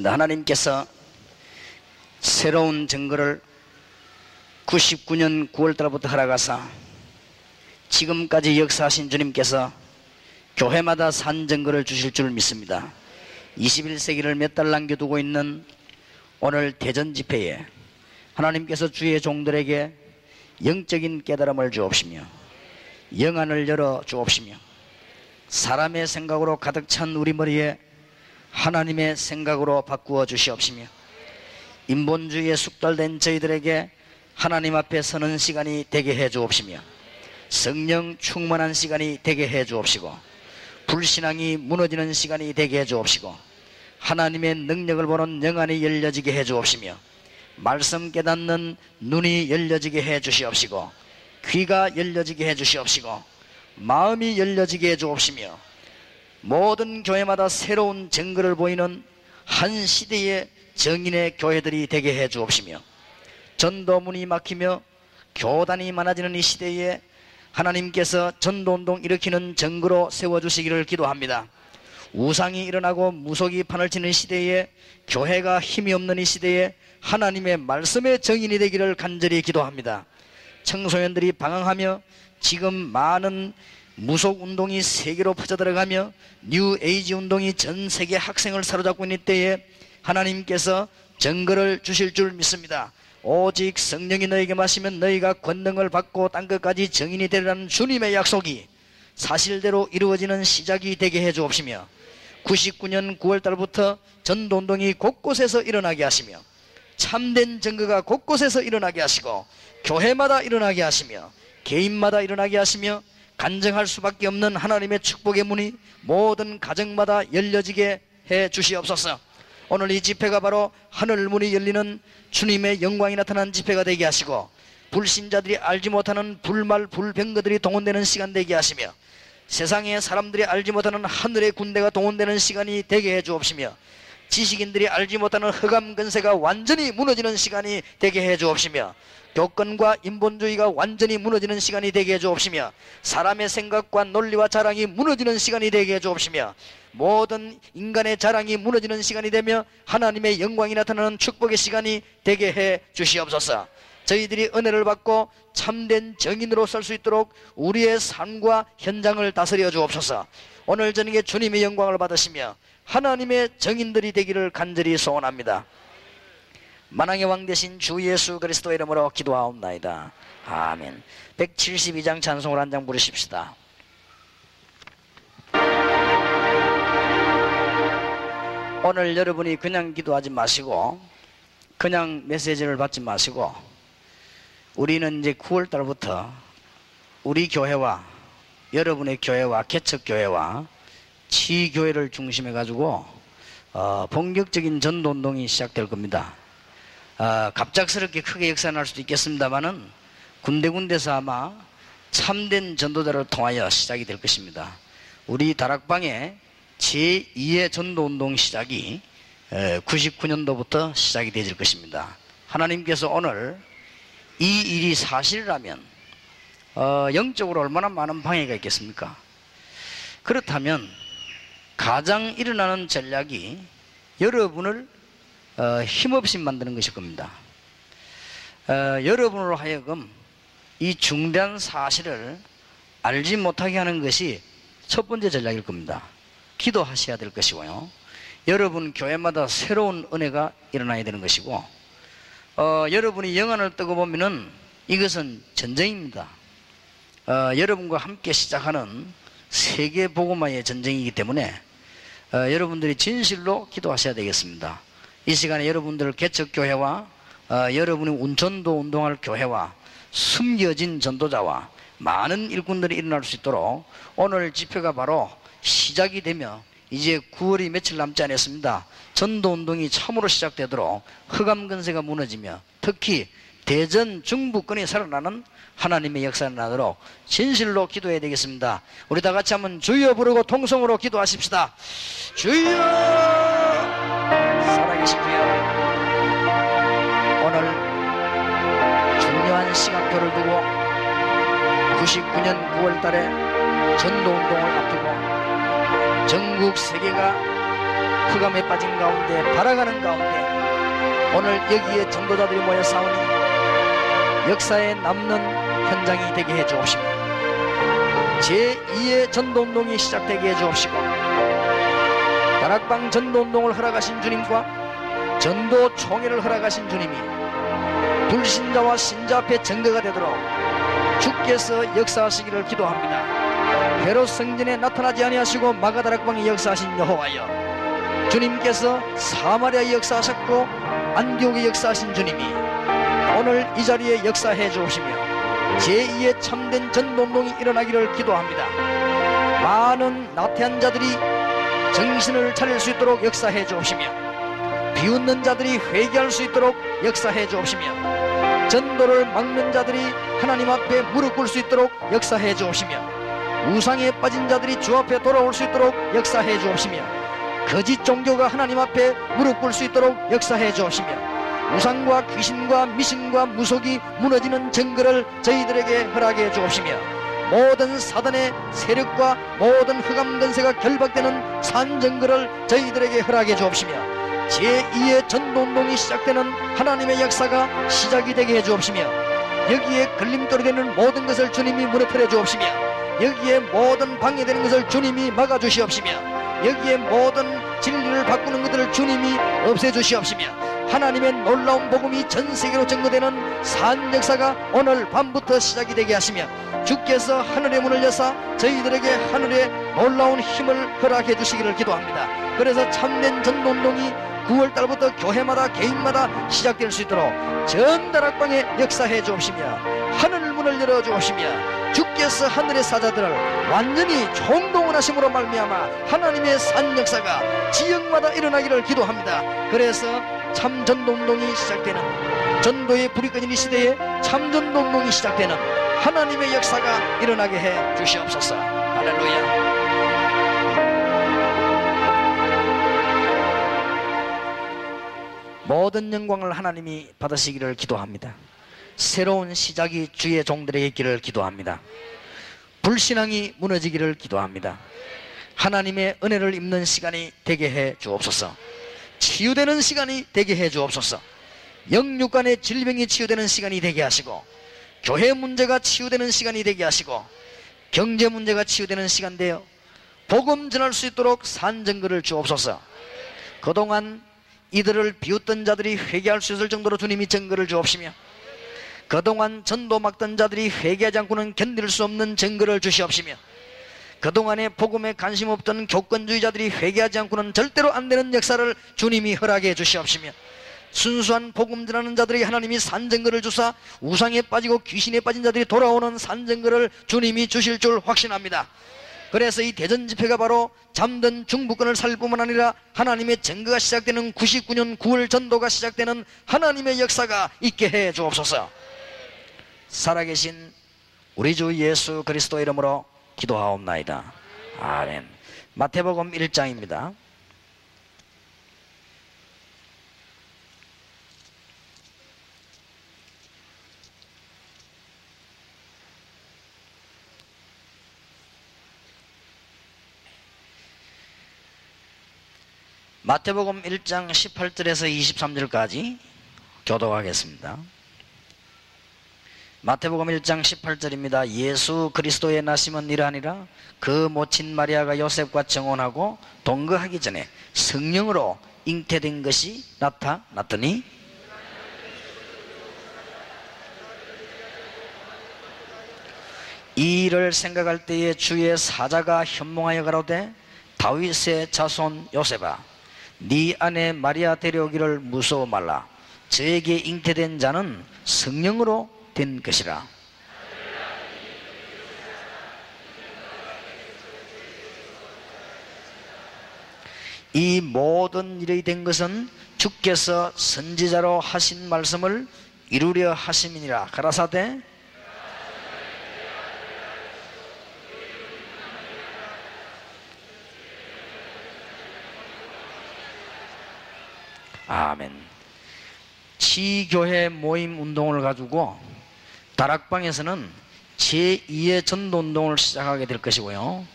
믿습니다. 하나님께서 새로운 증거를 99년 9월달부터 허락하사 지금까지 역사하신 주님께서 교회마다 산 증거를 주실 줄 믿습니다. 21세기를 몇 달 남겨두고 있는 오늘 대전 집회에 하나님께서 주의 종들에게 영적인 깨달음을 주옵시며 영안을 열어 주옵시며 사람의 생각으로 가득 찬 우리 머리에 하나님의 생각으로 바꾸어 주시옵시며 인본주의에 숙달된 저희들에게 하나님 앞에 서는 시간이 되게 해 주옵시며 성령 충만한 시간이 되게 해 주옵시고 불신앙이 무너지는 시간이 되게 해 주옵시고 하나님의 능력을 보는 영안이 열려지게 해 주옵시며 말씀 깨닫는 눈이 열려지게 해 주시옵시고 귀가 열려지게 해 주시옵시고 마음이 열려지게 해 주옵시며 모든 교회마다 새로운 증거를 보이는 한 시대의 정인의 교회들이 되게 해 주옵시며 전도문이 막히며 교단이 많아지는 이 시대에 하나님께서 전도운동 일으키는 증거로 세워주시기를 기도합니다. 우상이 일어나고 무속이 판을 치는 시대에 교회가 힘이 없는 이 시대에 하나님의 말씀의 정인이 되기를 간절히 기도합니다. 청소년들이 방황하며 지금 많은 무속 운동이 세계로 퍼져들어가며 뉴 에이지 운동이 전 세계 학생을 사로잡고 있는 때에 하나님께서 증거를 주실 줄 믿습니다. 오직 성령이 너에게 마시면 너희가 권능을 받고 땅끝까지 정인이 되리라는 주님의 약속이 사실대로 이루어지는 시작이 되게 해 주옵시며 99년 9월달부터 전도운동이 곳곳에서 일어나게 하시며 참된 증거가 곳곳에서 일어나게 하시고 교회마다 일어나게 하시며 개인마다 일어나게 하시며 간증할 수밖에 없는 하나님의 축복의 문이 모든 가정마다 열려지게 해 주시옵소서. 오늘 이 집회가 바로 하늘문이 열리는 주님의 영광이 나타난 집회가 되게 하시고 불신자들이 알지 못하는 불말 불병거들이 동원되는 시간 되게 하시며 세상의 사람들이 알지 못하는 하늘의 군대가 동원되는 시간이 되게 해 주옵시며 지식인들이 알지 못하는 흑암 근세가 완전히 무너지는 시간이 되게 해 주옵시며 교권과 인본주의가 완전히 무너지는 시간이 되게 해 주옵시며 사람의 생각과 논리와 자랑이 무너지는 시간이 되게 해 주옵시며 모든 인간의 자랑이 무너지는 시간이 되며 하나님의 영광이 나타나는 축복의 시간이 되게 해 주시옵소서. 저희들이 은혜를 받고 참된 정인으로 설 수 있도록 우리의 삶과 현장을 다스려 주옵소서. 오늘 저녁에 주님의 영광을 받으시며 하나님의 정인들이 되기를 간절히 소원합니다. 만왕의 왕 되신 주 예수 그리스도의 이름으로 기도하옵나이다. 아멘. 172장 찬송을 한 장 부르십시다. 오늘 여러분이 그냥 기도하지 마시고 그냥 메시지를 받지 마시고 우리는 이제 9월달부터 우리 교회와 여러분의 교회와 개척교회와 치교회를 중심해 가지고 본격적인 전도운동이 시작될 겁니다. 갑작스럽게 크게 역산할 수도 있겠습니다만은 군데군데서 아마 참된 전도자를 통하여 시작이 될 것입니다. 우리 다락방의 제2의 전도운동 시작이 99년도부터 시작이 되질 것입니다. 하나님께서 오늘 이 일이 사실이라면 영적으로 얼마나 많은 방해가 있겠습니까? 그렇다면 가장 일어나는 전략이 여러분을 힘없이 만드는 것일 겁니다. 여러분으로 하여금 이 중대한 사실을 알지 못하게 하는 것이 첫 번째 전략일 겁니다. 기도하셔야 될 것이고요. 여러분 교회마다 새로운 은혜가 일어나야 되는 것이고 여러분이 영안을 뜨고 보면은 이것은 전쟁입니다. 여러분과 함께 시작하는 세계 복음화의 전쟁이기 때문에 여러분들이 진실로 기도하셔야 되겠습니다. 이 시간에 여러분들 개척교회와 여러분이 운전도 운동할 교회와 숨겨진 전도자와 많은 일꾼들이 일어날 수 있도록 오늘 집회가 바로 시작이 되며 이제 9월이 며칠 남지 않았습니다. 전도운동이 참으로 시작되도록 흑암 근세가 무너지며 특히 대전 중부권이 살아나는 하나님의 역사를 나도록 진실로 기도해야 되겠습니다. 우리 다 같이 한번 주여 부르고 통성으로 기도하십시다. 주여 살아계신 주여 오늘 중요한 시간표를 두고 99년 9월달에 전도운동을 앞두고 전국 세계가 흑암에 빠진 가운데 발아가는 가운데 오늘 여기에 전도자들이 모여 싸우니 역사에 남는 현장이 되게 해 주옵시며 제2의 전도운동이 시작되게 해 주옵시고 다락방 전도운동을 허락하신 주님과 전도총회를 허락하신 주님이 불신자와 신자 앞에 증거가 되도록 주께서 역사하시기를 기도합니다. 헤롯 성전에 나타나지 아니하시고 마가다락방에 역사하신 여호와여, 주님께서 사마리아에 역사하셨고 안디옥에 역사하신 주님이 오늘 이 자리에 역사해 주옵시며 제2의 참된 전도운동이 일어나기를 기도합니다. 많은 나태한 자들이 정신을 차릴 수 있도록 역사해 주옵시며 비웃는 자들이 회개할 수 있도록 역사해 주옵시며 전도를 막는 자들이 하나님 앞에 무릎 꿇을 수 있도록 역사해 주옵시며 우상에 빠진 자들이 주 앞에 돌아올 수 있도록 역사해 주옵시며 거짓 종교가 하나님 앞에 무릎 꿇을 수 있도록 역사해 주옵시며 우상과 귀신과 미신과 무속이 무너지는 증거를 저희들에게 허락해 주옵시며 모든 사단의 세력과 모든 흑암 권세가 결박되는 산증거를 저희들에게 허락해 주옵시며 제2의 전도운동이 시작되는 하나님의 역사가 시작이 되게 해 주옵시며 여기에 걸림돌이 되는 모든 것을 주님이 무너뜨려 주옵시며 여기에 모든 방해되는 것을 주님이 막아주시옵시며 여기에 모든 진리를 바꾸는 것들을 주님이 없애주시옵시며 하나님의 놀라운 복음이 전세계로 전거되는 산 역사가 오늘 밤부터 시작이 되게 하시며 주께서 하늘의 문을 여사 저희들에게 하늘의 놀라운 힘을 허락해 주시기를 기도합니다. 그래서 참된 전도운동이 9월달부터 교회마다 개인마다 시작될 수 있도록 전 다락방에 역사해 주옵시며 하늘 문을 열어 주옵시며 주께서 하늘의 사자들을 완전히 총동원하심으로 말미암아 하나님의 산 역사가 지역마다 일어나기를 기도합니다. 그래서 참 전도운동이 시작되는 전도의 불이 꺼진 이 시대에 참 전도운동이 시작되는 하나님의 역사가 일어나게 해 주시옵소서. 할렐루야. 모든 영광을 하나님이 받으시기를 기도합니다. 새로운 시작이 주의 종들에게 있기를 기도합니다. 불신앙이 무너지기를 기도합니다. 하나님의 은혜를 입는 시간이 되게 해 주옵소서. 치유되는 시간이 되게 해 주옵소서. 영육간의 질병이 치유되는 시간이 되게 하시고 교회 문제가 치유되는 시간이 되게 하시고 경제 문제가 치유되는 시간 되어 복음 전할 수 있도록 산증거를 주옵소서. 그동안 이들을 비웃던 자들이 회개할 수 있을 정도로 주님이 증거를 주옵시며 그동안 전도 막던 자들이 회개하지 않고는 견딜 수 없는 증거를 주시옵시며 그동안에 복음에 관심 없던 교권주의자들이 회개하지 않고는 절대로 안 되는 역사를 주님이 허락해 주시옵시며 순수한 복음 전하는 자들이 하나님이 산증거를 주사 우상에 빠지고 귀신에 빠진 자들이 돌아오는 산증거를 주님이 주실 줄 확신합니다. 그래서 이 대전 집회가 바로 잠든 중부권을 살릴 뿐만 아니라 하나님의 증거가 시작되는 99년 9월 전도가 시작되는 하나님의 역사가 있게 해 주옵소서. 살아계신 우리 주 예수 그리스도 이름으로 기도하옵나이다. 아멘. 마태복음 1장입니다. 마태복음 1장 18절에서 23절까지 교독하겠습니다. 마태복음 1장 18절입니다. 예수 그리스도의 나심은 이러하니라. 그 모친 마리아가 요셉과 정혼하고 동거하기 전에 성령으로 잉태된 것이 나타났더니 이 일을 생각할 때에 주의 사자가 현몽하여 가로되 다윗의 자손 요셉아 네 아내 마리아 데려오기를 무서워 말라. 저에게 잉태된 자는 성령으로 된 것이라. 이 모든 일이 된 것은 주께서 선지자로 하신 말씀을 이루려 하심이니라. 가라사대 아멘. 치교회 모임 운동을 가지고 다락방에서는 제2의 전도운동을 시작하게 될 것이고요.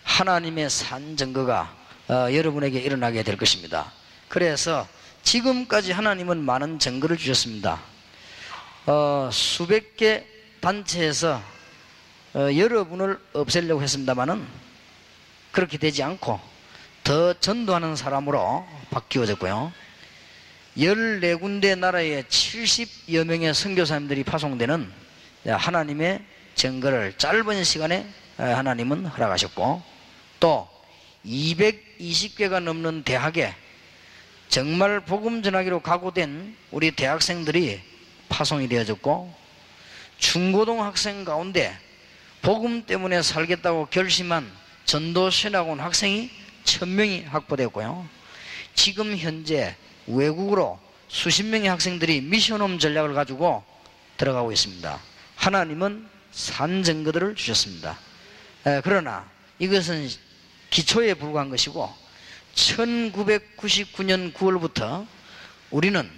하나님의 산 증거가 여러분에게 일어나게 될 것입니다. 그래서 지금까지 하나님은 많은 증거를 주셨습니다. 수백 개 단체에서 여러분을 없애려고 했습니다마는 그렇게 되지 않고 더 전도하는 사람으로 바뀌어졌고요. 14군데 나라에 70여 명의 선교사님들이 파송되는 하나님의 증거를 짧은 시간에 하나님은 허락하셨고, 또 220개가 넘는 대학에 정말 복음 전하기로 각오된 우리 대학생들이 파송이 되어졌고, 중고등 학생 가운데 복음 때문에 살겠다고 결심한 전도 신학원 학생이 1000명이 확보되었고요. 지금 현재 외국으로 수십 명의 학생들이 미션홈 전략을 가지고 들어가고 있습니다. 하나님은 산 증거들을 주셨습니다. 그러나 이것은 기초에 불과한 것이고, 1999년 9월부터 우리는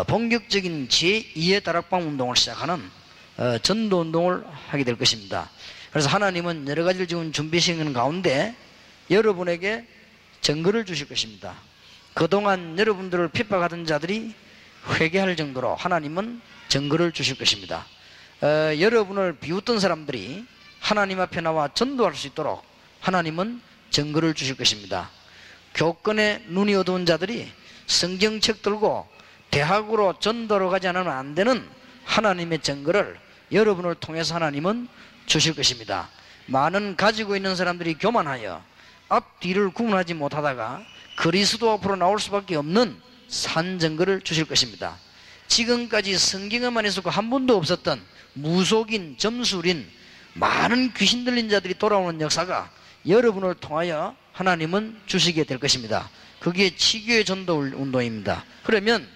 본격적인 제2의 다락방 운동을 시작하는 전도 운동을 하게 될 것입니다. 그래서 하나님은 여러 가지를 지금 준비하시는 가운데 여러분에게 증거를 주실 것입니다. 그동안 여러분들을 핍박하던 자들이 회개할 정도로 하나님은 증거를 주실 것입니다. 여러분을 비웃던 사람들이 하나님 앞에 나와 전도할 수 있도록 하나님은 증거를 주실 것입니다. 교권에 눈이 어두운 자들이 성경책 들고 대학으로 전도로 가지 않으면 안 되는 하나님의 증거를 여러분을 통해서 하나님은 주실 것입니다. 많은 가지고 있는 사람들이 교만하여 앞뒤를 구분하지 못하다가 그리스도 앞으로 나올 수밖에 없는 산 증거를 주실 것입니다. 지금까지 성경에만 있었고 한 번도 없었던 무속인, 점술인, 많은 귀신 들린 자들이 돌아오는 역사가 여러분을 통하여 하나님은 주시게 될 것입니다. 그게 치교의 전도 운동입니다. 그러면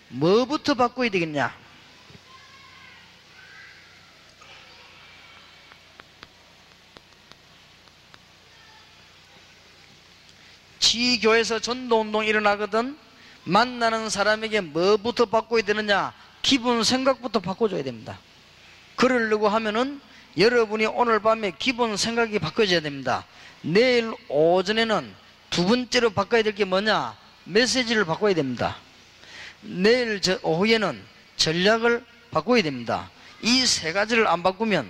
뭐부터 바꿔야 되겠냐? 지교에서 전도운동이 일어나거든 만나는 사람에게 뭐부터 바꿔야 되느냐? 기본 생각부터 바꿔줘야 됩니다. 그러려고 하면은 여러분이 오늘 밤에 기본 생각이 바꿔져야 됩니다. 내일 오전에는 두 번째로 바꿔야 될 게 뭐냐? 메시지를 바꿔야 됩니다. 내일 오후에는 전략을 바꿔야 됩니다. 이 세 가지를 안 바꾸면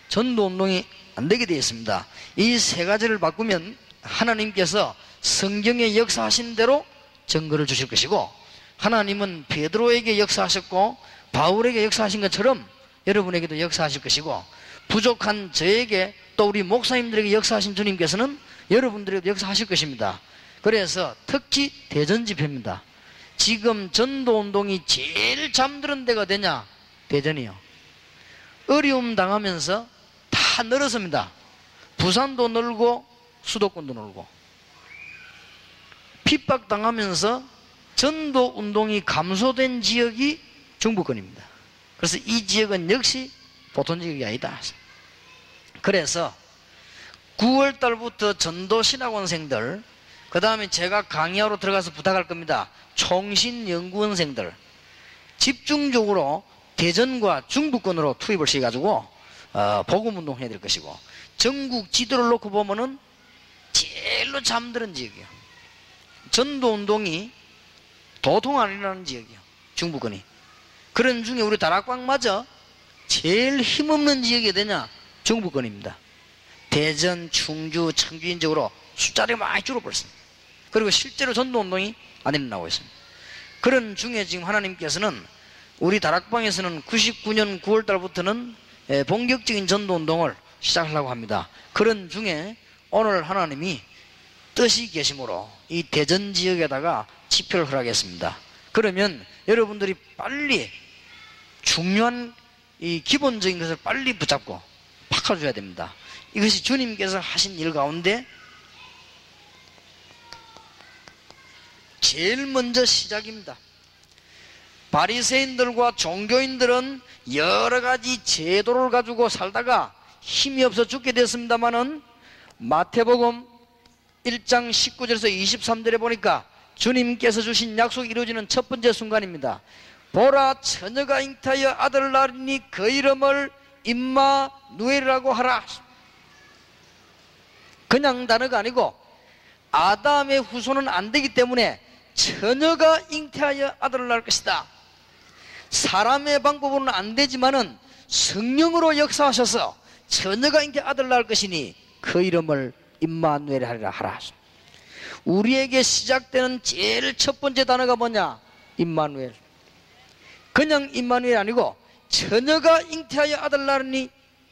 전도운동이 안 되게 되어 있습니다. 이 세 가지를 바꾸면 하나님께서 성경에 역사하신 대로 증거를 주실 것이고, 하나님은 베드로에게 역사하셨고 바울에게 역사하신 것처럼 여러분에게도 역사하실 것이고, 부족한 저에게 또 우리 목사님들에게 역사하신 주님께서는 여러분들에게도 역사하실 것입니다. 그래서 특히 대전 집회입니다. 지금 전도운동이 제일 잠드는 데가 되냐? 대전이요. 어려움 당하면서 다 늘었습니다. 부산도 늘고 수도권도 늘고, 핍박당하면서 전도운동이 감소된 지역이 중부권입니다. 그래서 이 지역은 역시 보통 지역이 아니다. 그래서 9월달부터 전도신학원생들, 그 다음에 제가 강의하러 들어가서 부탁할 겁니다. 총신연구원생들 집중적으로 대전과 중부권으로 투입을 시켜가지고 복음운동 해야 될 것이고, 전국 지도를 놓고 보면은 제일로 잠드는 지역이에요. 전도운동이 도통 안 일어나는 지역이에요. 중부권이. 그런 중에 우리 다락방마저 제일 힘없는 지역이 되냐? 중부권입니다. 대전, 충주, 청주인적으로 숫자가 많이 줄어버렸습니다. 그리고 실제로 전도운동이 안 일어나고 있습니다. 그런 중에 지금 하나님께서는 우리 다락방에서는 99년 9월달부터는 본격적인 전도운동을 시작하려고 합니다. 그런 중에 오늘 하나님이 뜻이 계심으로 이 대전 지역에다가 집회를 허락했습니다. 그러면 여러분들이 빨리 중요한 이 기본적인 것을 빨리 붙잡고 바꿔줘야 됩니다. 이것이 주님께서 하신 일 가운데 제일 먼저 시작입니다. 바리새인들과 종교인들은 여러 가지 제도를 가지고 살다가 힘이 없어 죽게 됐습니다마는 마태복음 1장 19절에서 23절에 보니까 주님께서 주신 약속이 이루어지는 첫 번째 순간입니다. 보라, 처녀가 잉타하여 아들을 낳으니 그 이름을 임마누엘이라고 하라. 그냥 단어가 아니고 아담의 후손은 안 되기 때문에 처녀가 잉태하여 아들을 낳을 것이다. 사람의 방법으로는 안 되지만은 성령으로 역사하셔서 처녀가 잉태하여 아들을 낳을 것이니 그 이름을 임마누엘 하리라 하라. 우리에게 시작되는 제일 첫 번째 단어가 뭐냐? 임마누엘. 그냥 임마누엘 아니고 처녀가 잉태하여 아들을 낳으니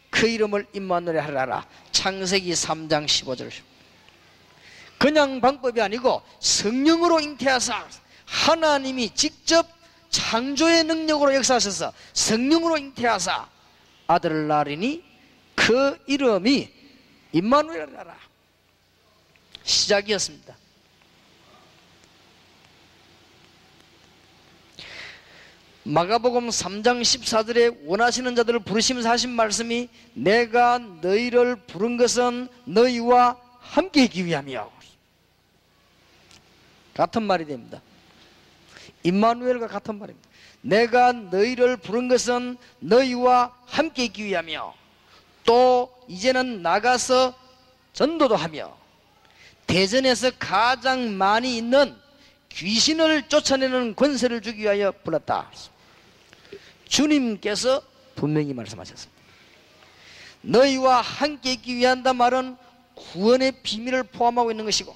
그 이름을 임마누엘 하리라. 창세기 3장 15절. 그냥 방법이 아니고 성령으로 잉태하사 하나님이 직접 창조의 능력으로 역사하셔서 성령으로 잉태하사 아들을 낳으니 그 이름이 임마누엘이라. 시작이었습니다. 마가복음 3장 14절에 원하시는 자들을 부르시면서 하신 말씀이 내가 너희를 부른 것은 너희와 함께 있기 위함이요. 같은 말이 됩니다. 임마누엘과 같은 말입니다. 내가 너희를 부른 것은 너희와 함께 있기 위하며 또 이제는 나가서 전도도 하며 대전에서 가장 많이 있는 귀신을 쫓아내는 권세를 주기 위하여 불렀다. 주님께서 분명히 말씀하셨습니다. 너희와 함께 있기 위한단 말은 구원의 비밀을 포함하고 있는 것이고,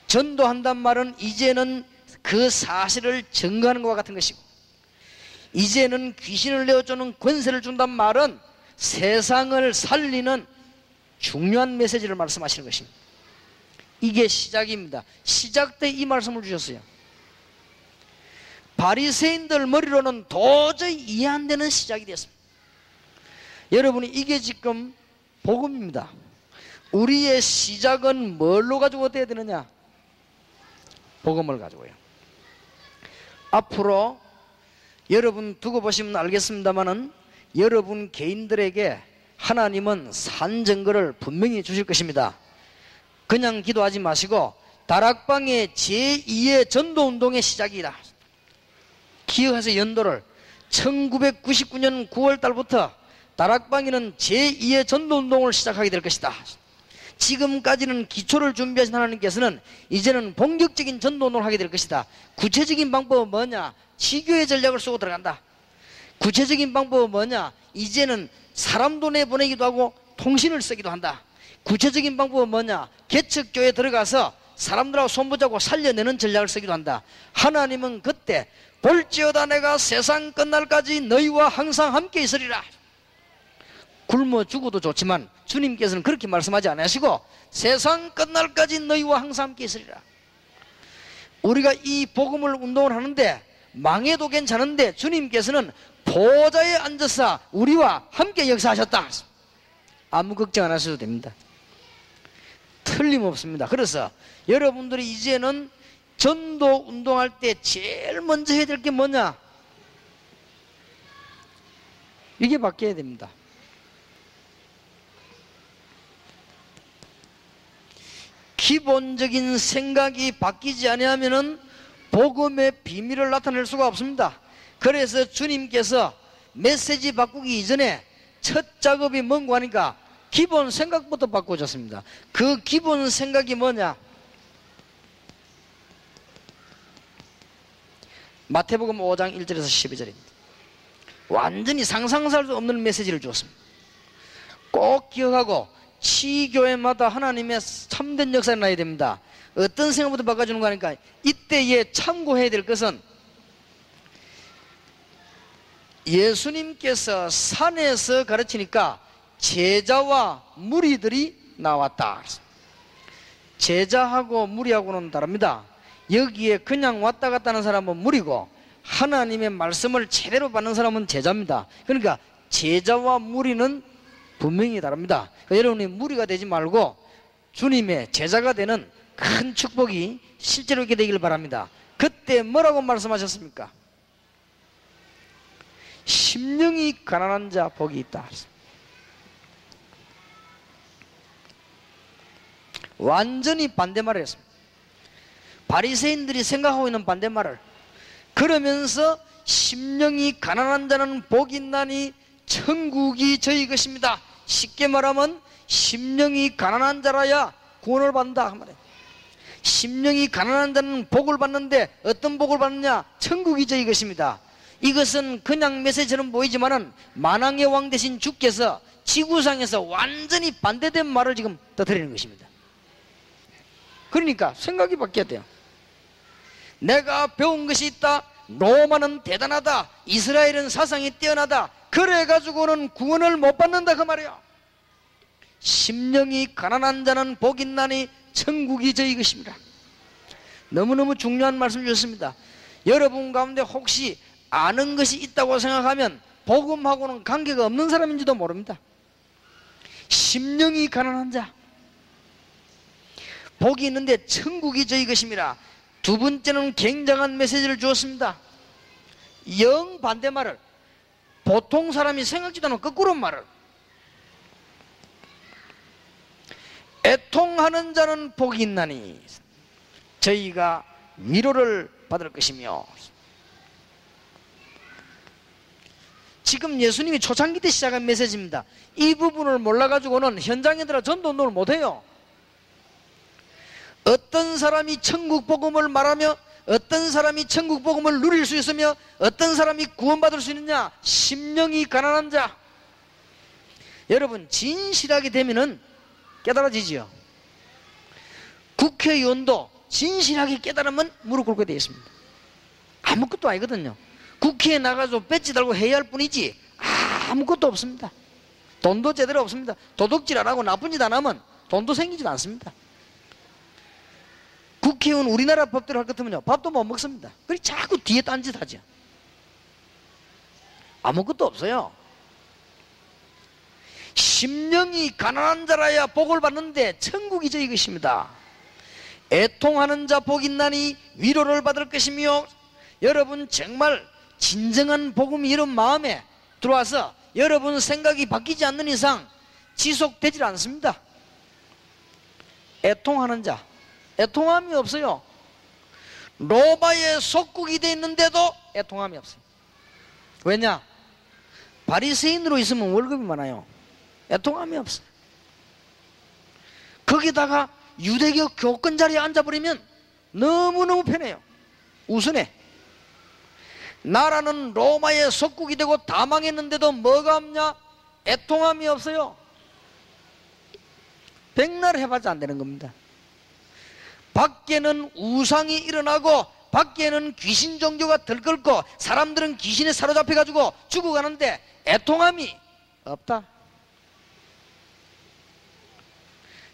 전도한단 말은 이제는 그 사실을 증거하는 것과 같은 것이고, 이제는 귀신을 내어주는 권세를 준단 말은 세상을 살리는 중요한 메시지를 말씀하시는 것입니다. 이게 시작입니다. 시작 때 이 말씀을 주셨어요. 바리새인들 머리로는 도저히 이해 안 되는 시작이 되었습니다. 여러분이 이게 지금 복음입니다. 우리의 시작은 뭘로 가지고 어떻게 되느냐? 복음을 가지고요. 앞으로 여러분 두고 보시면 알겠습니다만은 여러분 개인들에게 하나님은 산 증거를 분명히 주실 것입니다. 그냥 기도하지 마시고 다락방의 제2의 전도운동의 시작이다. 기억하세요. 연도를 1999년 9월 달부터 다락방에는 제2의 전도운동을 시작하게 될 것이다. 지금까지는 기초를 준비하신 하나님께서는 이제는 본격적인 전도운동을 하게 될 것이다. 구체적인 방법은 뭐냐? 지교의 전략을 쓰고 들어간다. 구체적인 방법은 뭐냐? 이제는 사람도 내보내기도 하고 통신을 쓰기도 한다. 구체적인 방법은 뭐냐? 개척교회에 들어가서 사람들하고 손보자고 살려내는 전략을 쓰기도 한다. 하나님은 그때 볼지어다 내가 세상 끝날까지 너희와 항상 함께 있으리라. 굶어 죽어도 좋지만 주님께서는 그렇게 말씀하지 않으시고 세상 끝날까지 너희와 항상 함께 있으리라. 우리가 이 복음을 운동을 하는데 망해도 괜찮은데 주님께서는 보좌에 앉아서 우리와 함께 역사하셨다. 아무 걱정 안 하셔도 됩니다. 틀림없습니다. 그래서 여러분들이 이제는 전도 운동할 때 제일 먼저 해야 될 게 뭐냐? 이게 바뀌어야 됩니다. 기본적인 생각이 바뀌지 아니하면은 복음의 비밀을 나타낼 수가 없습니다. 그래서 주님께서 메시지 바꾸기 이전에 첫 작업이 뭔가 하니까 기본 생각부터 바꿔줬습니다. 그 기본 생각이 뭐냐? 마태복음 5장 1절에서 12절입니다. 완전히 상상할 수 없는 메시지를 주었습니다. 꼭 기억하고 치교회마다 하나님의 참된 역사가 나야 됩니다. 어떤 생각부터 바꿔주는 거 하니까 이때에 참고해야 될 것은 예수님께서 산에서 가르치니까 제자와 무리들이 나왔다. 제자하고 무리하고는 다릅니다. 여기에 그냥 왔다 갔다 하는 사람은 무리고 하나님의 말씀을 제대로 받는 사람은 제자입니다. 그러니까 제자와 무리는 분명히 다릅니다. 그러니까 여러분이 무리가 되지 말고 주님의 제자가 되는 큰 축복이 실제로 있게 되기를 바랍니다. 그때 뭐라고 말씀하셨습니까? 심령이 가난한 자 복이 있다. 완전히 반대말을 했습니다. 바리새인들이 생각하고 있는 반대말을. 그러면서 심령이 가난한 자는 복이 있나니 천국이 저희 것입니다. 쉽게 말하면 심령이 가난한 자라야 구원을 받는다 그 말이에요. 심령이 가난한 자는 복을 받는데 어떤 복을 받느냐? 천국이죠. 이것입니다. 이것은 그냥 메시지처럼 보이지만은 만왕의 왕 대신 주께서 지구상에서 완전히 반대된 말을 지금 떠들이는 것입니다. 그러니까 생각이 바뀌어야 돼요. 내가 배운 것이 있다. 로마는 대단하다. 이스라엘은 사상이 뛰어나다. 그래가지고는 구원을 못 받는다 그 말이에요. 심령이 가난한 자는 복이 있나니 천국이 저희 것입니다. 너무너무 중요한 말씀 주셨습니다. 여러분 가운데 혹시 아는 것이 있다고 생각하면 복음하고는 관계가 없는 사람인지도 모릅니다. 심령이 가난한 자, 복이 있는데 천국이 저희 것입니다. 두 번째는 굉장한 메시지를 주었습니다. 영 반대 말을, 보통 사람이 생각지도 않은 거꾸로 말을, 애통하는 자는 복이 있나니 저희가 위로를 받을 것이며. 지금 예수님이 초창기 때 시작한 메시지입니다. 이 부분을 몰라가지고는 현장에 들어 전도운동을 못해요. 어떤 사람이 천국 복음을 말하며 어떤 사람이 천국 복음을 누릴 수 있으며 어떤 사람이 구원받을 수 있느냐? 심령이 가난한 자. 여러분, 진실하게 되면은 깨달아지지요. 국회의원도 진실하게 깨달으면 무릎 꿇게 되어 있습니다. 아무것도 아니거든요. 국회에 나가서 배지 달고 해야 할 뿐이지 아무것도 없습니다. 돈도 제대로 없습니다. 도둑질 안 하고 나쁜 짓 안 하면 돈도 생기지도 않습니다. 국회의원 우리나라 법대로 할 것 같으면요 밥도 못 먹습니다. 그리고 자꾸 뒤에 딴짓 하죠. 아무것도 없어요. 심령이 가난한 자라야 복을 받는데 천국이 저희 것입니다. 애통하는 자 복 있나니 위로를 받을 것이며. 여러분 정말 진정한 복음이 이런 마음에 들어와서 여러분 생각이 바뀌지 않는 이상 지속되질 않습니다. 애통하는 자, 애통함이 없어요. 로마의 속국이 되어 있는데도 애통함이 없어요. 왜냐? 바리새인으로 있으면 월급이 많아요. 애통함이 없어요. 거기다가 유대교 교권 자리에 앉아버리면 너무너무 편해요. 우선해. 나라는 로마의 속국이 되고 다 망했는데도 뭐가 없냐? 애통함이 없어요. 백날 해봤자 안 되는 겁니다. 밖에는 우상이 일어나고 밖에는 귀신 종교가 들끓고 사람들은 귀신에 사로잡혀가지고 죽어가는데 애통함이 없다.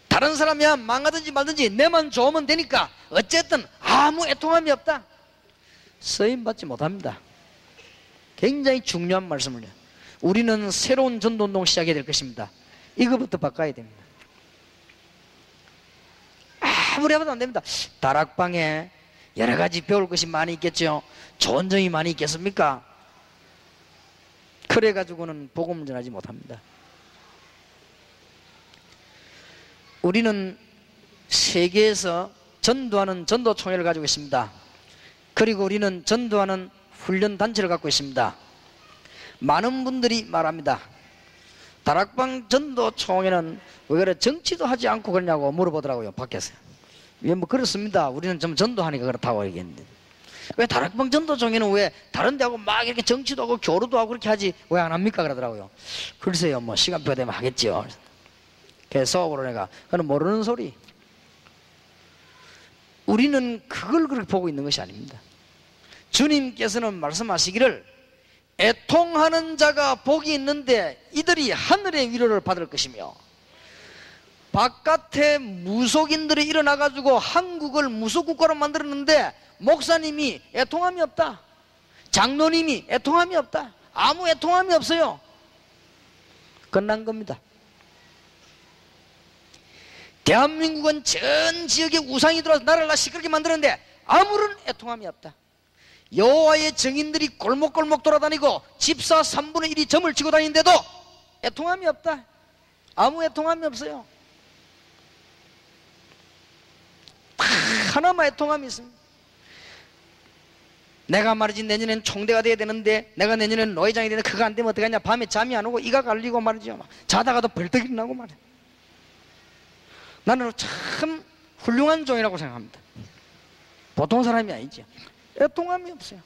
다른 사람이야 망하든지 말든지 내만 좋으면 되니까 어쨌든 아무 애통함이 없다. 쓰임받지 못합니다. 굉장히 중요한 말씀을요. 우리는 새로운 전도운동 시작해야 될 것입니다. 이거부터 바꿔야 됩니다. 아무리 해봐도 안 됩니다. 다락방에 여러 가지 배울 것이 많이 있겠죠. 좋은 점이 많이 있겠습니까? 그래가지고는 복음을 전하지 못합니다. 우리는 세계에서 전도하는 전도총회를 가지고 있습니다. 그리고 우리는 전도하는 훈련단체를 갖고 있습니다. 많은 분들이 말합니다. 다락방 전도총회는 왜 그래 정치도 하지 않고 그러냐고 물어보더라고요. 밖에서. 예, 뭐 그렇습니다. 우리는 좀 전도하니까 그렇다고 얘기했는데 왜 다락방 전도총회는 왜 다른 데하고 막 이렇게 정치도 하고 교류도 하고 그렇게 하지 왜 안 합니까? 그러더라고요. 글쎄요, 뭐 시간표 되면 하겠죠. 그래서 속으로 내가 그건 모르는 소리. 우리는 그걸 그렇게 보고 있는 것이 아닙니다. 주님께서는 말씀하시기를 애통하는 자가 복이 있는데 이들이 하늘의 위로를 받을 것이며. 바깥에 무속인들이 일어나가지고 한국을 무속국가로 만들었는데 목사님이 애통함이 없다. 장로님이 애통함이 없다. 아무 애통함이 없어요. 끝난 겁니다. 대한민국은 전 지역에 우상이 들어와서 나라를 다 시끄럽게 만드는데 아무런 애통함이 없다. 여호와의 증인들이 골목골목 돌아다니고 집사 3분의 1이 점을 치고 다니는데도 애통함이 없다. 아무 애통함이 없어요. 하나만 애통함이 있습니다. 내가 말이지 내년엔 총대가 돼야 되는데 내가 내년엔 노회장이 되는데 그거 안 되면 어떡하냐. 밤에 잠이 안 오고 이가 갈리고 말이죠. 자다가도 벌떡 일어나고 말이야. 나는 참 훌륭한 종이라고 생각합니다. 보통 사람이 아니죠. 애통함이 없어요.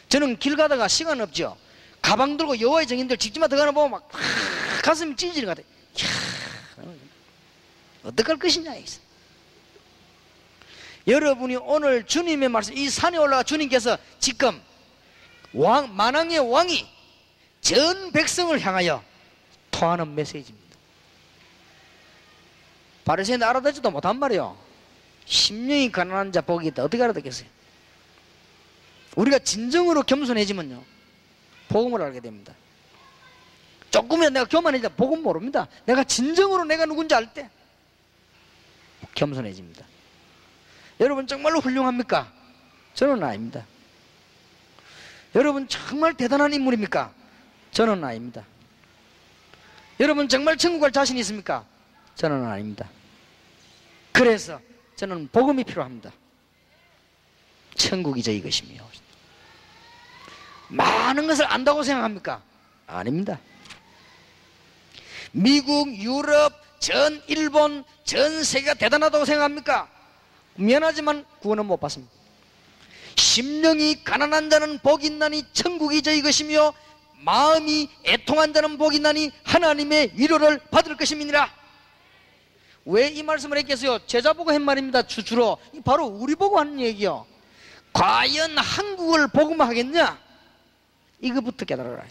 저는 길 가다가 시간 없죠. 가방 들고 여호와의 증인들 직진만 들어가는 보면 막 가슴이 찢어지는 것 같아요. 어떡할 것이냐. 여러분이 오늘 주님의 말씀, 이 산에 올라가 주님께서 지금 만왕의 왕이 전 백성을 향하여 토하는 메시지입니다. 바리새인들 알아듣지도 못한 말이요. 심령이 가난한 자 복이 있다. 어떻게 알아듣겠어요? 우리가 진정으로 겸손해지면요, 복음을 알게 됩니다. 조금이라도 내가 교만해지다 복음 모릅니다. 내가 진정으로 내가 누군지 알 때 겸손해집니다. 여러분 정말로 훌륭합니까? 저는 아닙니다. 여러분 정말 대단한 인물입니까? 저는 아닙니다. 여러분 정말 천국 갈 자신 있습니까? 저는 아닙니다. 그래서 저는 복음이 필요합니다. 천국이 저희 것이며. 많은 것을 안다고 생각합니까? 아닙니다. 미국, 유럽, 전 일본, 전 세계가 대단하다고 생각합니까? 미안하지만 구원은 못 받습니다. 심령이 가난한 자는 복이 있나니 천국이 저희 것이며 마음이 애통한 자는 복이 있나니 하나님의 위로를 받을 것임이니라. 왜 이 말씀을 했겠어요? 제자 보고 한 말입니다. 주로 바로 우리 보고 하는 얘기요. 과연 한국을 복음화하겠냐? 이거부터 깨달아라.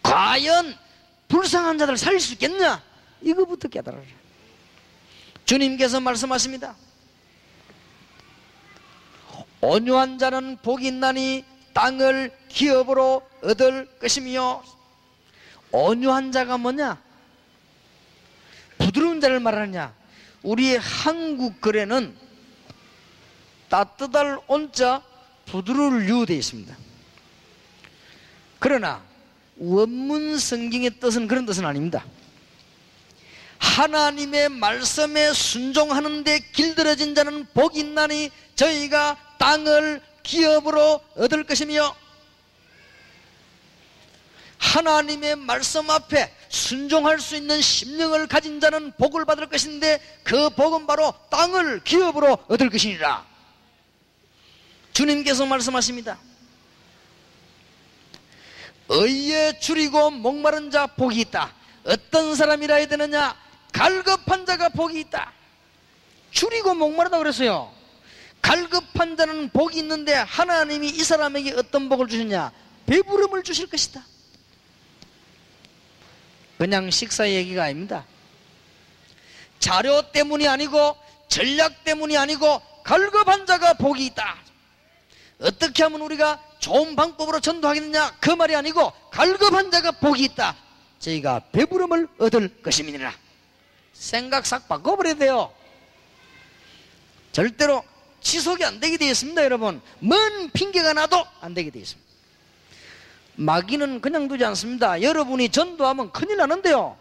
과연 불쌍한 자들 살릴 수 있겠냐? 이거부터 깨달아라. 주님께서 말씀하십니다. 온유한 자는 복이 있나니 땅을 기업으로 얻을 것이며. 온유한 자가 뭐냐? 부드러운 자를 말하느냐? 우리의 한국 글에는 따뜻할 온자 부드러울 유 되어 있습니다. 그러나 원문 성경의 뜻은 그런 뜻은 아닙니다. 하나님의 말씀에 순종하는 데 길들여진 자는 복이 있나니 저희가 땅을 기업으로 얻을 것이며. 하나님의 말씀 앞에 순종할 수 있는 심령을 가진 자는 복을 받을 것인데 그 복은 바로 땅을 기업으로 얻을 것이니라. 주님께서 말씀하십니다. 의에 줄이고 목마른 자 복이 있다. 어떤 사람이라 해야 되느냐? 갈급한 자가 복이 있다. 줄이고 목마르다 그랬어요. 갈급한 자는 복이 있는데 하나님이 이 사람에게 어떤 복을 주셨냐? 배부름을 주실 것이다. 그냥 식사 얘기가 아닙니다. 자료 때문이 아니고 전략 때문이 아니고 갈급한 자가 복이 있다. 어떻게 하면 우리가 좋은 방법으로 전도하겠느냐? 그 말이 아니고 갈급한 자가 복이 있다. 저희가 배부름을 얻을 것임이니라. 생각 싹 바꿔버려야 돼요. 절대로 지속이 안 되게 되어 있습니다. 여러분, 뭔 핑계가 나도 안 되게 되어 있습니다. 마귀는 그냥 두지 않습니다. 여러분이 전도하면 큰일 나는데요,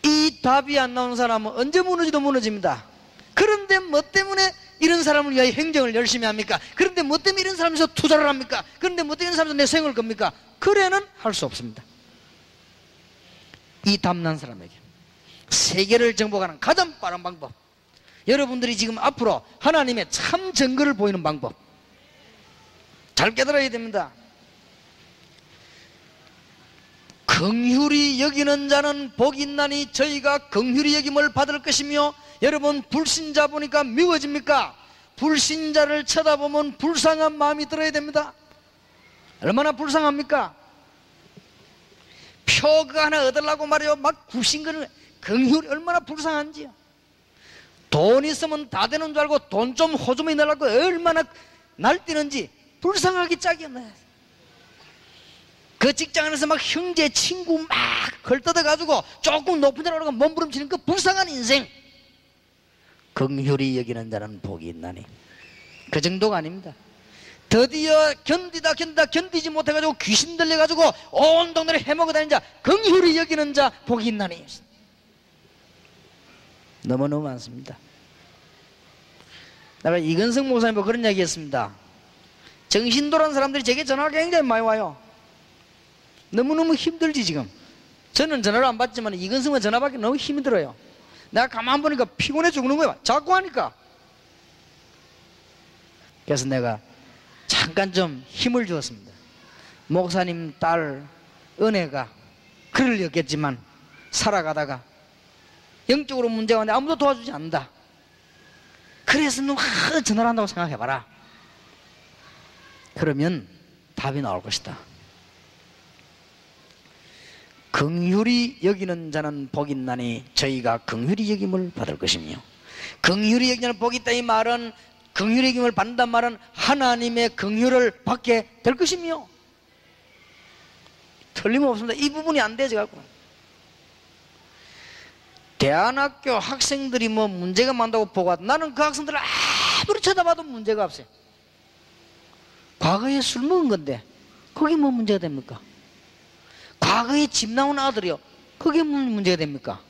이 답이 안 나온 사람은 언제 무너지도 무너집니다. 그런데 뭐 때문에 이런 사람을 위하여 행정을 열심히 합니까? 그런데 뭐 때문에 이런 사람에서 투자를 합니까? 그런데 뭐 때문에 이런 사람에서 내 생을 겁니까? 그래는 할 수 없습니다. 이 담난 사람에게 세계를 정복하는 가장 빠른 방법, 여러분들이 지금 앞으로 하나님의 참 증거를 보이는 방법 잘 깨달아야 됩니다. 긍휼히 여기는 자는 복이 있나니 저희가 긍휼히 여김을 받을 것이며. 여러분, 불신자 보니까 미워집니까? 불신자를 쳐다보면 불쌍한 마음이 들어야 됩니다. 얼마나 불쌍합니까? 표가 하나 얻으려고 말이요, 막 굽신거리는 긍휼이 얼마나 불쌍한지요. 돈 있으면 다 되는 줄 알고 돈 좀 호주머니 넣으려고 얼마나 날뛰는지 불쌍하기 짝이 없네. 그 직장 안에서 막 형제 친구 막 걸떠져가지고 조금 높은 데로 올라가 몸부림치는 그 불쌍한 인생. 긍휼히 여기는 자는 복이 있나니. 그 정도가 아닙니다. 드디어 견디지 못해가지고 귀신 들려가지고 온 동네를 해먹어 다니는 자, 긍휼히 여기는 자 복이 있나니. 너무너무 많습니다. 내가 이근성 목사님과 그런 이야기 했습니다. 정신 돌아온 사람들이 제게 전화가 굉장히 많이 와요. 너무너무 힘들지 지금. 저는 전화를 안 받지만 이근성은 전화 받기 너무 힘이 들어요. 내가 가만 보니까 피곤해 죽는 거야. 자꾸 하니까. 그래서 내가 잠깐 좀 힘을 주었습니다. 목사님 딸 은혜가 그러려겠지만 살아가다가 영적으로 문제가 있는데 아무도 도와주지 않는다. 그래서 너 전화를 한다고 생각해봐라. 그러면 답이 나올 것이다. 긍휼히 여기는 자는 복이 있나니 저희가 긍휼히 여김을 받을 것이며, 긍휼히 여기는 복이 있다 이 말은, 긍휼히 여김을 받는다는 말은 하나님의 긍휼을 받게 될 것이며, 틀림없습니다. 이 부분이 안 되지 갖고. 대안학교 학생들이 뭐 문제가 많다고 보고 왔다. 나는 그 학생들을 아무리 쳐다봐도 문제가 없어요. 과거에 술 먹은 건데 그게 뭐 문제가 됩니까? 과거에 집 나온 아들이요, 그게 뭐 문제가 됩니까?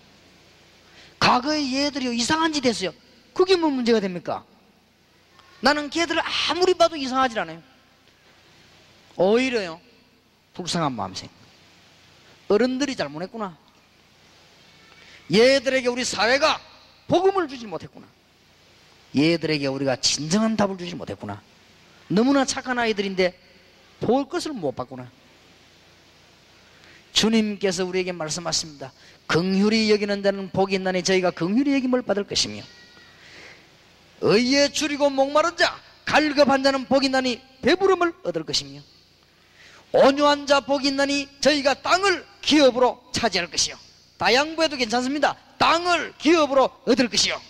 과거에 얘들이요 이상한 짓 했어요, 그게 뭐 문제가 됩니까? 나는 걔들을 아무리 봐도 이상하지 않아요. 오히려요 불쌍한 마음생, 어른들이 잘못했구나, 얘들에게 우리 사회가 복음을 주지 못했구나, 얘들에게 우리가 진정한 답을 주지 못했구나, 너무나 착한 아이들인데 볼 것을 못 봤구나. 주님께서 우리에게 말씀하십니다. 긍휼히 여기는 자는 복이 있나니 저희가 긍휼히 여김을 받을 것이며, 의에 줄이고 목마른 자 갈급한 자는 복이 있나니 배부름을 얻을 것이며, 온유한 자 복이 있나니 저희가 땅을 기업으로 차지할 것이요. 다양부에도 괜찮습니다. 땅을 기업으로 얻을 것이요.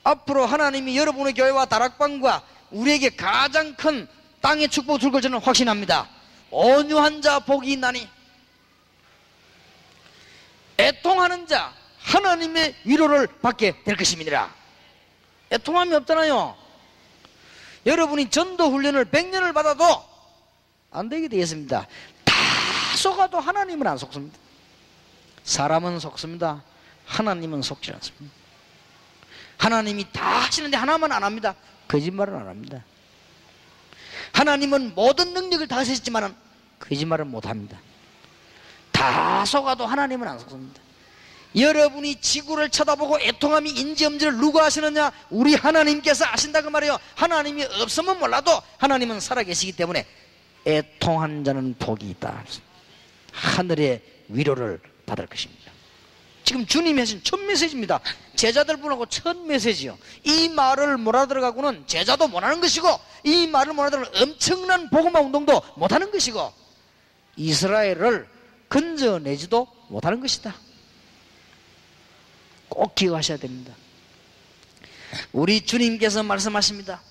앞으로 하나님이 여러분의 교회와 다락방과 우리에게 가장 큰 땅의 축복을 줄 걸 저는 확신합니다. 온유한 자 복이 있나니, 애통하는 자 하나님의 위로를 받게 될 것입니다. 애통함이 없잖아요. 여러분이 전도 훈련을 100년을 받아도 안 되게 되겠습니다. 다 속아도 하나님은 안 속습니다. 사람은 속습니다. 하나님은 속지 않습니다. 하나님이 다 하시는데 하나만 안 합니다. 거짓말은 안 합니다. 하나님은 모든 능력을 다 하셨지만 거짓말은 못 합니다. 다 속아도 하나님은 안 속습니다. 여러분이 지구를 쳐다보고 애통함이 인지 없는지를 누가 아시느냐? 우리 하나님께서 아신다 그 말이에요. 하나님이 없으면 몰라도 하나님은 살아계시기 때문에 애통한 자는 복이 있다. 하늘의 위로를 받을 것입니다. 지금 주님이 하신 첫 메시지입니다. 제자들 분하고 첫 메시지요. 이 말을 못 알아들어가고는 제자도 못하는 것이고, 이 말을 못 알아들어가면 엄청난 복음화 운동도 못하는 것이고, 이스라엘을 건져내지도 못하는 것이다. 꼭 기억하셔야 됩니다. 우리 주님께서 말씀하십니다.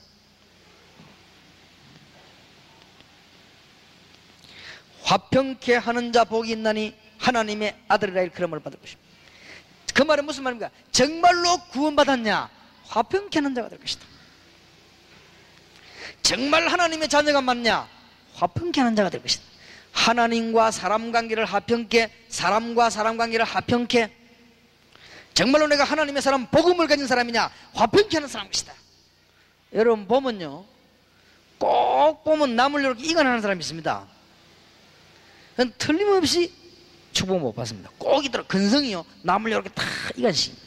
화평케 하는 자 복이 있나니 하나님의 아들이라 일컬음을 받을 것입니다. 그 말은 무슨 말입니까? 정말로 구원받았냐? 화평케 하는 자가 될 것이다. 정말 하나님의 자녀가 맞냐? 화평케 하는 자가 될 것이다. 하나님과 사람 관계를 화평케, 사람과 사람 관계를 화평케, 정말로 내가 하나님의 사람, 복음을 가진 사람이냐? 화평케 하는 사람인 것이다. 여러분 보면요, 꼭 보면 남을 이렇게 이간하는 사람이 있습니다. 그건 틀림없이 축복 못 받습니다. 꼭 있더라도 근성이요, 남을 이렇게 다 이간시킵니다.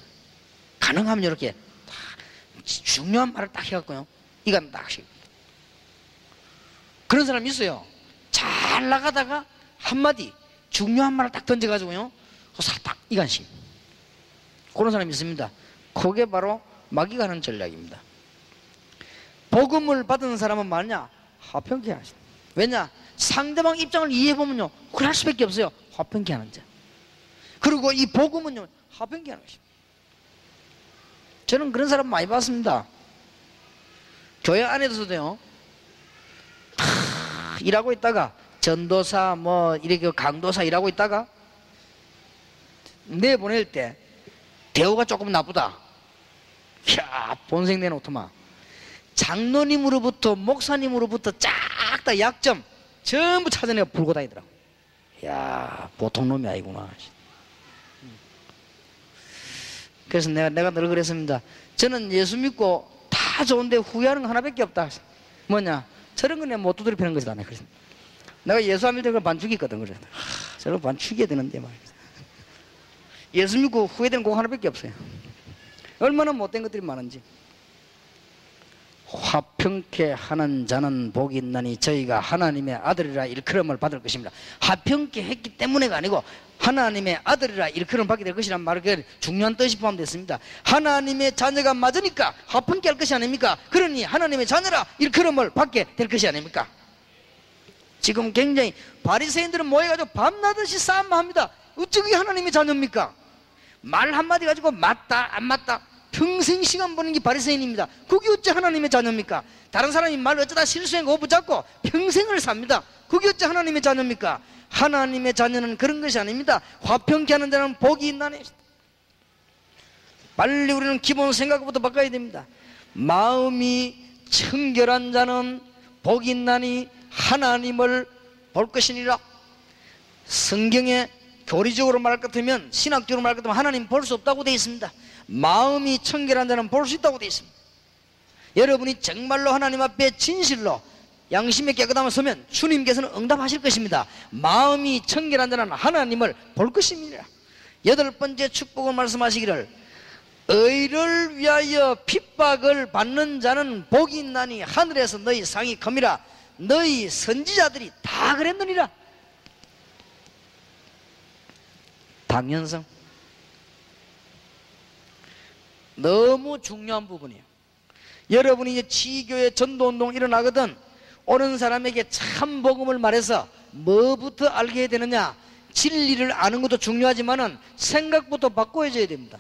가능하면 이렇게 다 중요한 말을 딱 해갖고요, 이간 딱 시킵니다. 그런 사람이 있어요. 잘 나가다가 한마디 중요한 말을 딱 던져가지고요, 딱 이간시킵니다. 그런 사람이 있습니다. 그게 바로 마귀가 하는 전략입니다. 복음을 받은 사람은 뭐냐? 화평케 하시다. 왜냐? 상대방 입장을 이해해보면요, 그걸 할 수밖에 없어요. 화평케 하는 자. 그리고 이 복음은요, 화평케 하는 것입니다. 저는 그런 사람 많이 봤습니다. 교회 안에서도요, 일하고 있다가 전도사 뭐 이렇게 강도사 일하고 있다가 내보낼 때 대우가 조금 나쁘다. 야, 본생 내놓더만. 장로님으로부터 목사님으로부터 쫙 다 약점 전부 찾아내가 불고 다니더라고. 야, 보통 놈이 아니구나. 그래서 내가 늘 그랬습니다. 저는 예수 믿고 다 좋은데 후회하는 거 하나밖에 없다. 뭐냐? 저런 거 내가 못 두드려 패는 것이다. 내가 예수 안 믿을 걸 반죽이 있거든. 그래. 저런 반죽이야 되는데 말이야. 예수 믿고 후회되는 곡 하나밖에 없어요. 얼마나 못된 것들이 많은지. 화평케 하는 자는 복이 있나니 저희가 하나님의 아들이라 일컬음을 받을 것입니다. 화평케 했기 때문에가 아니고 하나님의 아들이라 일컬음 받게 될 것이란 말을 중요한 뜻이 포함되어 있습니다. 하나님의 자녀가 맞으니까 화평케 할 것이 아닙니까? 그러니 하나님의 자녀라 일컬음을 받게 될 것이 아닙니까? 지금 굉장히 바리새인들은 모여가지고 밤낮없이 싸움만 합니다. 어찌 그게 하나님의 자녀입니까? 말 한마디 가지고 맞다 안 맞다 평생 시간 보는 게 바리새인입니다. 그게 어찌 하나님의 자녀입니까? 다른 사람이 말 어쩌다 실수한 거 붙잡고 평생을 삽니다. 그게 어찌 하나님의 자녀입니까? 하나님의 자녀는 그런 것이 아닙니다. 화평케 하는 자는 복이 있나니. 빨리 우리는 기본 생각부터 바꿔야 됩니다. 마음이 청결한 자는 복이 있나니 하나님을 볼 것이니라. 성경에 교리적으로 말할 것 같으면, 신학적으로 말할 것 같으면 하나님 볼 수 없다고 되어 있습니다. 마음이 청결한 자는 볼 수 있다고 되어 있습니다. 여러분이 정말로 하나님 앞에 진실로 양심의 깨끗함을 서면 주님께서는 응답하실 것입니다. 마음이 청결한 자는 하나님을 볼 것입니다. 8번째 축복을 말씀하시기를 의를 위하여 핍박을 받는 자는 복이 있나니 하늘에서 너희 상이 컴이라. 너희 선지자들이 다 그랬느니라. 당연성. 너무 중요한 부분이에요. 여러분이 이제 지교회 전도운동 일어나거든 오는 사람에게 참 복음을 말해서 뭐부터 알게 해야 되느냐. 진리를 아는 것도 중요하지만은 생각부터 바꿔줘야 됩니다.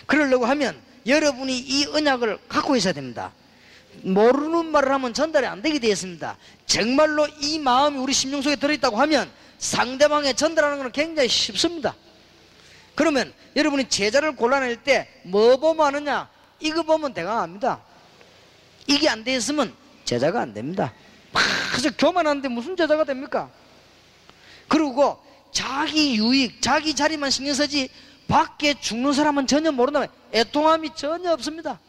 그러려고 하면 여러분이 이 언약을 갖고 있어야 됩니다. 모르는 말을 하면 전달이 안 되게 되어 있습니다. 정말로 이 마음이 우리 심령 속에 들어있다고 하면 상대방에 전달하는 것은 굉장히 쉽습니다. 그러면 여러분이 제자를 골라낼 때 뭐 보면 하느냐? 이거 보면 대강합니다. 이게 안 돼 있으면 제자가 안 됩니다. 그래서 교만하는데 무슨 제자가 됩니까? 그리고 자기 유익, 자기 자리만 신경 쓰지 밖에 죽는 사람은 전혀 모른다면 애통함이 전혀 없습니다.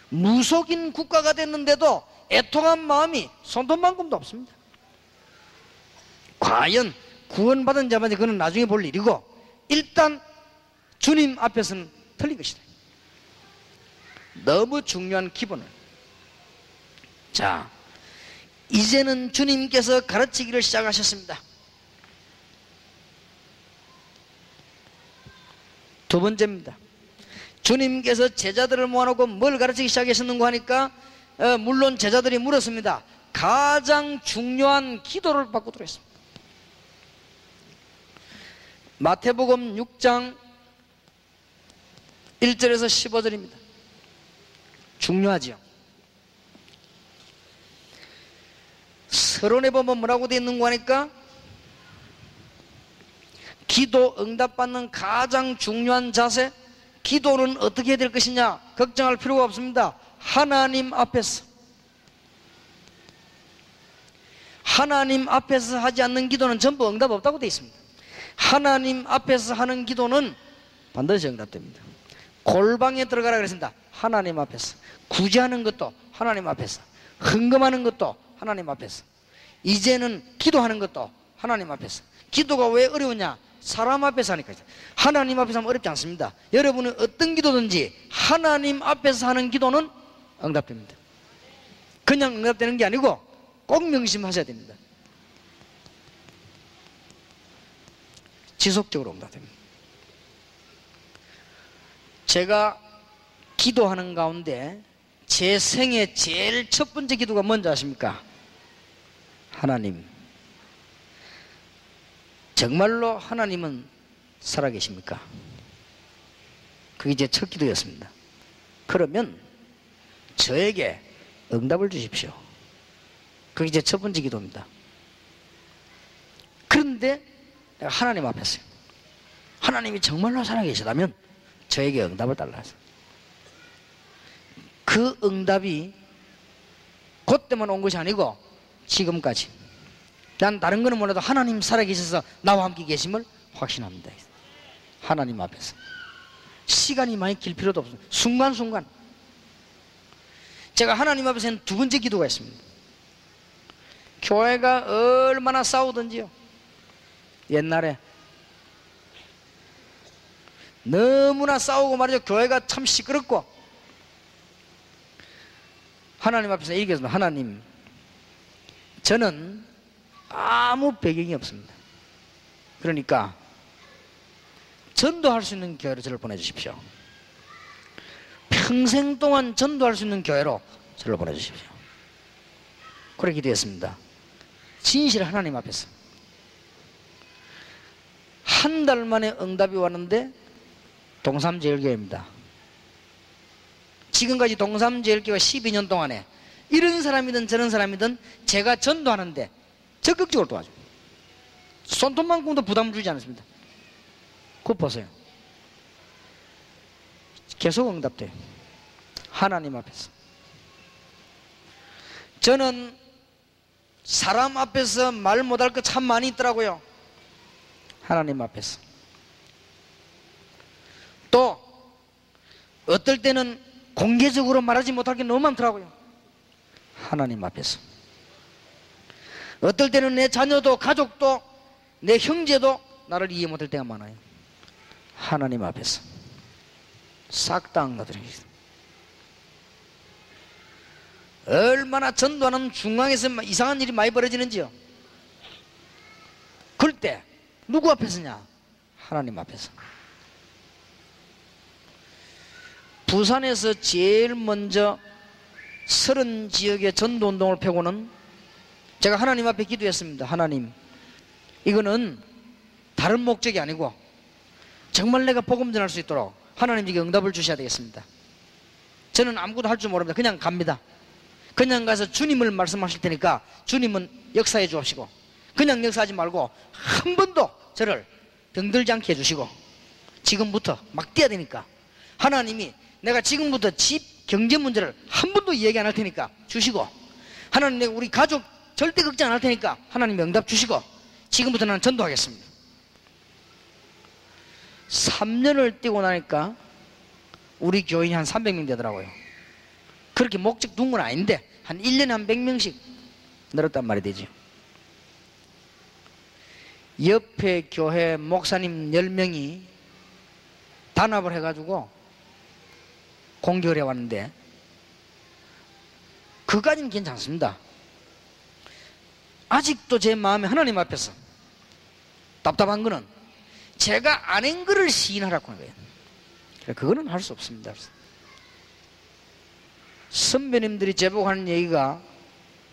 무속인 국가가 됐는데도 애통한 마음이 손톱만큼도 없습니다. 과연 구원받은 자마다 그건 나중에 볼 일이고 일단 주님 앞에서는 틀린 것이다. 너무 중요한 기본을. 자, 이제는 주님께서 가르치기를 시작하셨습니다. 두 번째입니다. 주님께서 제자들을 모아놓고 뭘 가르치기 시작하셨는가 하니까 물론 제자들이 물었습니다. 가장 중요한 기도를 받고 들어있습니다. 마태복음 6장 1절에서 15절입니다. 중요하지요. 서론에 보면 뭐라고 되어 있는가 하니까 기도 응답받는 가장 중요한 자세, 기도는 어떻게 해야 될 것이냐 걱정할 필요가 없습니다. 하나님 앞에서 하지 않는 기도는 전부 응답 없다고 되어 있습니다. 하나님 앞에서 하는 기도는 반드시 응답됩니다. 골방에 들어가라 그랬습니다. 하나님 앞에서. 구제하는 것도 하나님 앞에서. 헌금하는 것도 하나님 앞에서. 이제는 기도하는 것도 하나님 앞에서. 기도가 왜 어려우냐? 사람 앞에서 하니까. 하나님 앞에서 하면 어렵지 않습니다. 여러분은 어떤 기도든지 하나님 앞에서 하는 기도는 응답됩니다. 그냥 응답되는 게 아니고 꼭 명심하셔야 됩니다. 지속적으로 응답됩니다. 제가 기도하는 가운데 제 생애 제일 첫 번째 기도가 뭔지 아십니까? 하나님, 정말로 하나님은 살아계십니까? 그게 제 첫 기도였습니다. 그러면 저에게 응답을 주십시오. 그게 제 첫 번째 기도입니다. 그런데 내가 하나님 앞에서요. 하나님이 정말로 살아계시다면 저에게 응답을 달라 해서. 그 응답이 그때만 온 것이 아니고 지금까지. 난 다른 거는 몰라도 하나님 살아계셔서 나와 함께 계심을 확신합니다. 하나님 앞에서. 시간이 많이 길 필요도 없습니다. 순간순간. 제가 하나님 앞에서는 두 번째 기도가 있습니다. 교회가 얼마나 싸우든지요. 옛날에 너무나 싸우고 말이죠. 교회가 참 시끄럽고. 하나님 앞에서 얘기했습니다. 하나님, 저는 아무 배경이 없습니다. 그러니까 전도할 수 있는 교회로 저를 보내주십시오. 평생 동안 전도할 수 있는 교회로 저를 보내주십시오. 그렇게 기도했습니다. 진실의 하나님 앞에서. 한 달 만에 응답이 왔는데 동삼제일교회입니다. 지금까지 동삼제일교회 12년 동안에 이런 사람이든 저런 사람이든 제가 전도하는데 적극적으로 도와줍니다. 손톱만큼도 부담을 주지 않습니다. 그거 보세요. 계속 응답돼요. 하나님 앞에서. 저는 사람 앞에서 말 못할 거 참 많이 있더라고요. 하나님 앞에서. 또 어떨 때는 공개적으로 말하지 못할 게 너무 많더라고요. 하나님 앞에서. 어떨 때는 내 자녀도 가족도 내 형제도 나를 이해 못할 때가 많아요. 하나님 앞에서 싹 다 응답드리겠습니다. 얼마나 전도하는 중앙에서 이상한 일이 많이 벌어지는지요. 그럴 때 누구 앞에서냐? 하나님 앞에서. 부산에서 제일 먼저 30지역의 전도운동을 펴고는 제가 하나님 앞에 기도했습니다. 하나님, 이거는 다른 목적이 아니고 정말 내가 복음 전할 수 있도록 하나님께 응답을 주셔야 되겠습니다. 저는 아무것도 할 줄 모릅니다. 그냥 갑니다. 그냥 가서 주님을 말씀하실 테니까 주님은 역사해 주옵시고, 그냥 역사하지 말고 한 번도 저를 병들지 않게 해주시고, 지금부터 막 뛰어야 되니까 하나님이 내가 지금부터 집 경제 문제를 한 번도 이야기 안 할 테니까 주시고, 하나님 내가 우리 가족 절대 걱정 안 할 테니까 하나님 응답 주시고, 지금부터 나는 전도하겠습니다. 3년을 뛰고 나니까 우리 교인이 한 300명 되더라고요. 그렇게 목적 둔 건 아닌데 한 1년에 한 100명씩 늘었단 말이 되죠. 옆에 교회 목사님 10명이 단합을 해가지고 공격을 해왔는데 그까지는 괜찮습니다. 아직도 제 마음에 하나님 앞에서 답답한 거는 제가 아닌 거를 시인하라고 하는 거예요. 그거는 할 수 없습니다. 선배님들이 제보고 하는 얘기가,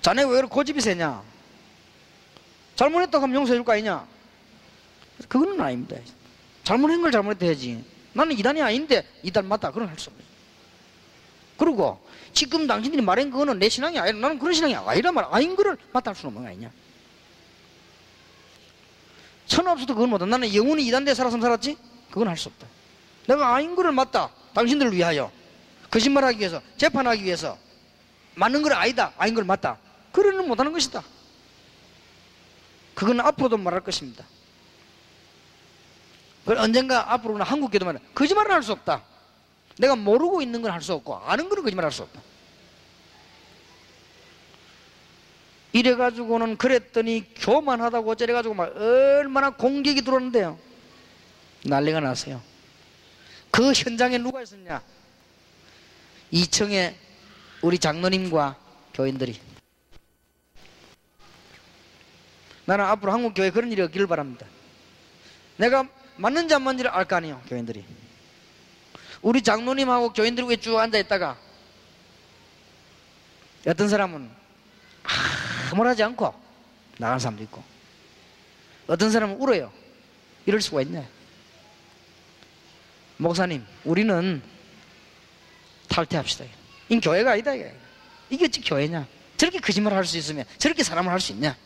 자네 왜 이렇게 고집이 세냐? 잘못했다고 하면 용서해 줄 거 아니냐? 그거는 아닙니다. 잘못한 걸 잘못했다 해야지. 나는 이단이 아닌데 이단 맞다, 그건 할 수 없어요. 그리고 지금 당신들이 말한 그거는 내 신앙이 아니라, 나는 그런 신앙이 아니라 말, 아닌 거를 맞다 할 수는 없는 거 아니냐? 천하 없어도 그건 못한다. 나는 영원히 이단대에 살았으면 살았지? 그건 할 수 없다. 내가 아닌 거를 맞다, 당신들을 위하여 거짓말하기 위해서, 재판하기 위해서 맞는 걸 아니다, 아닌 걸 맞다, 그러는 못하는 것이다. 그건 앞으로도 말할 것입니다. 언젠가 앞으로는 한국 교도만 거짓말을 할 수 없다. 내가 모르고 있는 건 할 수 없고 아는 거는 거짓말 할 수 없다. 이래가지고는 그랬더니 교만하다고 저래가지고 막 얼마나 공격이 들어오는데요. 난리가 났어요. 그 현장에 누가 있었냐? 2층에 우리 장로님과 교인들이. 나는 앞으로 한국교회에 그런 일이 없기를 바랍니다. 내가 맞는지 안 맞는지를 알 거 아니에요, 교인들이. 우리 장로님하고 교인들이 위에 쭉 앉아있다가 어떤 사람은 아무 말 하지 않고 나가는 사람도 있고, 어떤 사람은 울어요. 이럴 수가 있네. 목사님, 우리는 탈퇴합시다. 이 교회가 아니다. 이게 어찌 교회냐? 저렇게 거짓말을 할 수 있으면 저렇게 사람을 할 수 있냐?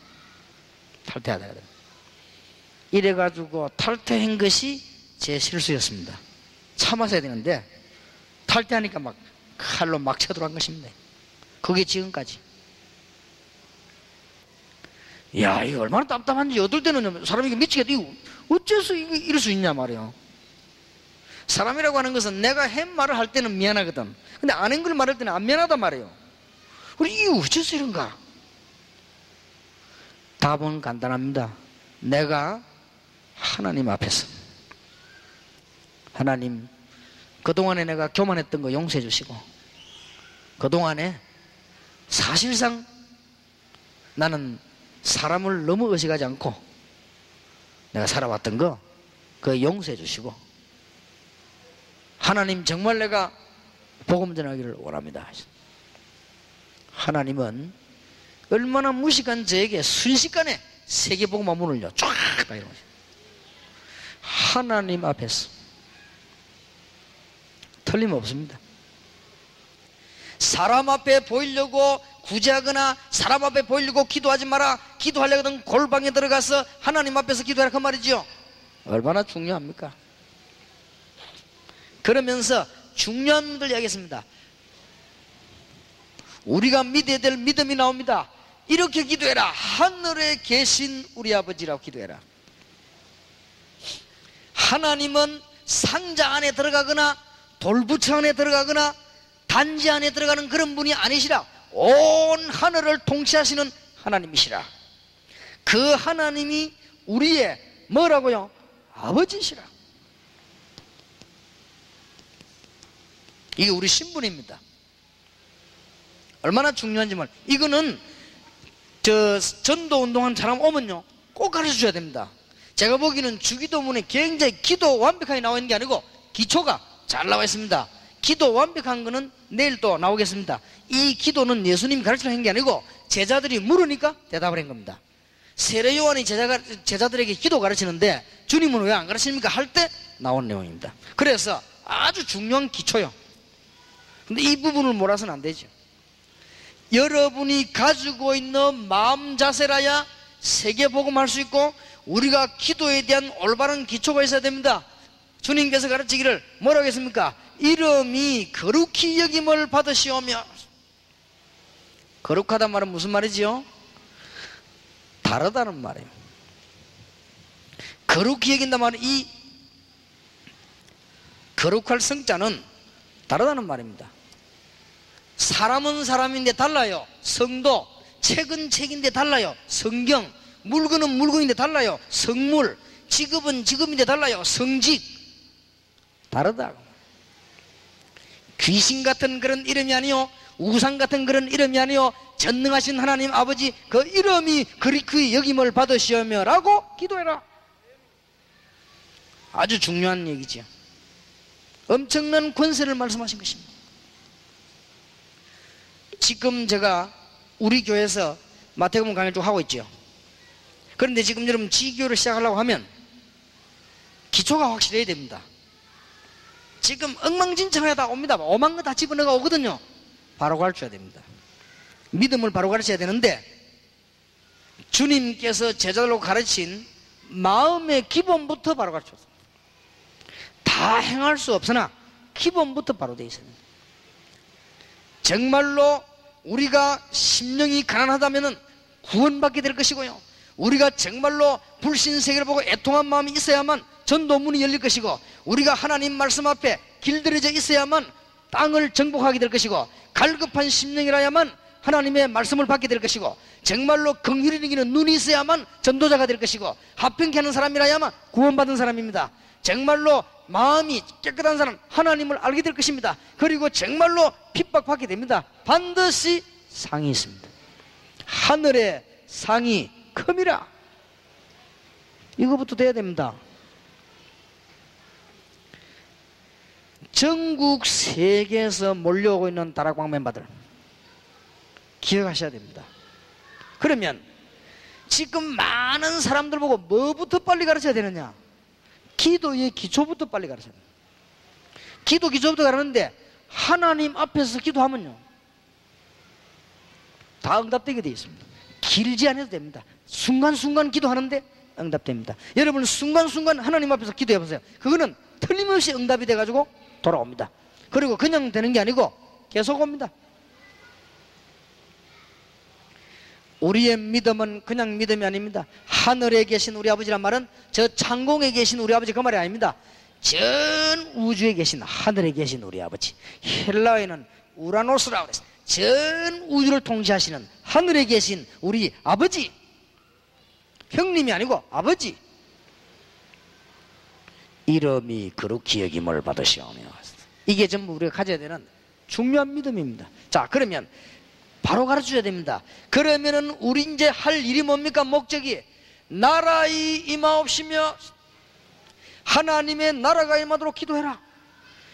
탈퇴하다. 이래가지고 탈퇴한 것이 제 실수였습니다. 참았어야 되는데 탈퇴하니까 막 칼로 막 쳐들어간 것입니다. 그게 지금까지. 야, 이거 얼마나 답답한지. 어떨 때는 사람이 미치겠다. 이거 어째서 이럴 수 있냐 말이에요. 사람이라고 하는 것은 내가 한 말을 할 때는 미안하거든. 근데 안 한 걸 말할 때는 안 미안하단 말이에요. 그럼 이게 어째서 이런가? 답은 간단합니다. 내가 하나님 앞에서 하나님, 그동안에 내가 교만했던 거 용서해 주시고, 그동안에 사실상 나는 사람을 너무 의식하지 않고 내가 살아왔던 거 그거 용서해 주시고, 하나님 정말 내가 복음 전하기를 원합니다. 하나님은 얼마나 무식한 저에게 순식간에 세계복음화 문을요 쫙 다 이루어요. 하나님 앞에서 틀림없습니다. 사람 앞에 보이려고 구제하거나 사람 앞에 보이려고 기도하지 마라, 기도하려거든 골방에 들어가서 하나님 앞에서 기도하라, 그 말이지요. 얼마나 중요합니까? 그러면서 중요한 분들 이야기했습니다. 우리가 믿어야 될 믿음이 나옵니다. 이렇게 기도해라. 하늘에 계신 우리 아버지라고 기도해라. 하나님은 상자 안에 들어가거나 돌부처 안에 들어가거나 단지 안에 들어가는 그런 분이 아니시라. 온 하늘을 통치하시는 하나님이시라. 그 하나님이 우리의 뭐라고요? 아버지시라. 이게 우리 신분입니다. 얼마나 중요한지 말. 이거는 전도 운동하는 사람 오면요 꼭 가르쳐 줘야 됩니다. 제가 보기에는 주기도문에 굉장히 기도 완벽하게 나와 있는 게 아니고 기초가 잘 나와 있습니다. 기도 완벽한 거는 내일 또 나오겠습니다. 이 기도는 예수님이 가르치는 게 아니고 제자들이 물으니까 대답을 한 겁니다. 세례 요한이 제자들에게 기도 가르치는데 주님은 왜 안 가르칩니까? 할 때 나온 내용입니다. 그래서 아주 중요한 기초요. 근데 이 부분을 몰아서는 안 되죠. 여러분이 가지고 있는 마음 자세라야 세계복음할 수 있고 우리가 기도에 대한 올바른 기초가 있어야 됩니다. 주님께서 가르치기를 뭐라고 했습니까? 이름이 거룩히 여김을 받으시오며. 거룩하단 말은 무슨 말이지요? 다르다는 말이에요. 거룩히 여긴단 말은 이 거룩할 성자는 다르다는 말입니다. 사람은 사람인데 달라요. 성도, 책은 책인데 달라요. 성경, 물건은 물건인데 달라요. 성물, 직업은 직업인데 달라요. 성직, 다르다. 귀신 같은 그런 이름이 아니요, 우상 같은 그런 이름이 아니요, 전능하신 하나님 아버지 그 이름이 그리스도의 여김을 받으시오며 라고 기도해라. 아주 중요한 얘기죠. 엄청난 권세를 말씀하신 것입니다. 지금 제가 우리 교회에서 마태복음 강의를 쭉 하고 있죠. 그런데 지금 여러분 지교를 시작하려고 하면 기초가 확실해야 됩니다. 지금 엉망진창하다 옵니다. 오만 거 다 집어넣어 오거든요. 바로 가르쳐야 됩니다. 믿음을 바로 가르쳐야 되는데 주님께서 제자들로 가르친 마음의 기본부터 바로 가르쳤습니다. 다 행할 수 없으나 기본부터 바로 되어 있습니다. 정말로 우리가 심령이 가난하다면 구원받게 될 것이고요, 우리가 정말로 불신세계를 보고 애통한 마음이 있어야만 전도문이 열릴 것이고, 우리가 하나님 말씀 앞에 길들여져 있어야만 땅을 정복하게 될 것이고, 갈급한 심령이라야만 하나님의 말씀을 받게 될 것이고, 정말로 긍휼히 여기는 눈이 있어야만 전도자가 될 것이고, 합평케 하는 사람이라야만 구원받은 사람입니다. 정말로 마음이 깨끗한 사람 하나님을 알게 될 것입니다. 그리고 정말로 핍박받게 됩니다. 반드시 상이 있습니다. 하늘의 상이 큼이라. 이거부터 돼야 됩니다. 전국 세계에서 몰려오고 있는 다락방 멤버들 기억하셔야 됩니다. 그러면 지금 많은 사람들 보고 뭐부터 빨리 가르쳐야 되느냐? 기도의 기초부터 빨리 가르쳐야 됩니다. 기도 기초부터 가르쳤는데 하나님 앞에서 기도하면요 다 응답되게 되어 있습니다. 길지 않아도 됩니다. 순간순간 기도하는데 응답됩니다. 여러분 순간순간 하나님 앞에서 기도해 보세요. 그거는 틀림없이 응답이 돼가지고 돌아옵니다. 그리고 그냥 되는 게 아니고 계속 옵니다. 우리의 믿음은 그냥 믿음이 아닙니다. 하늘에 계신 우리 아버지란 말은 저 창공에 계신 우리 아버지 그 말이 아닙니다. 전 우주에 계신 하늘에 계신 우리 아버지, 헬라어에는 우라노스라고 그랬어요. 전 우주를 통치하시는 하늘에 계신 우리 아버지, 형님이 아니고 아버지. 이름이 거룩히 여김을 받으시오며. 이게 전부 우리가 가져야 되는 중요한 믿음입니다. 자, 그러면 바로 가르쳐줘야 됩니다. 그러면은 우리 이제 할 일이 뭡니까? 목적이 나라의 임하옵시며 하나님의 나라가 임하도록 기도해라.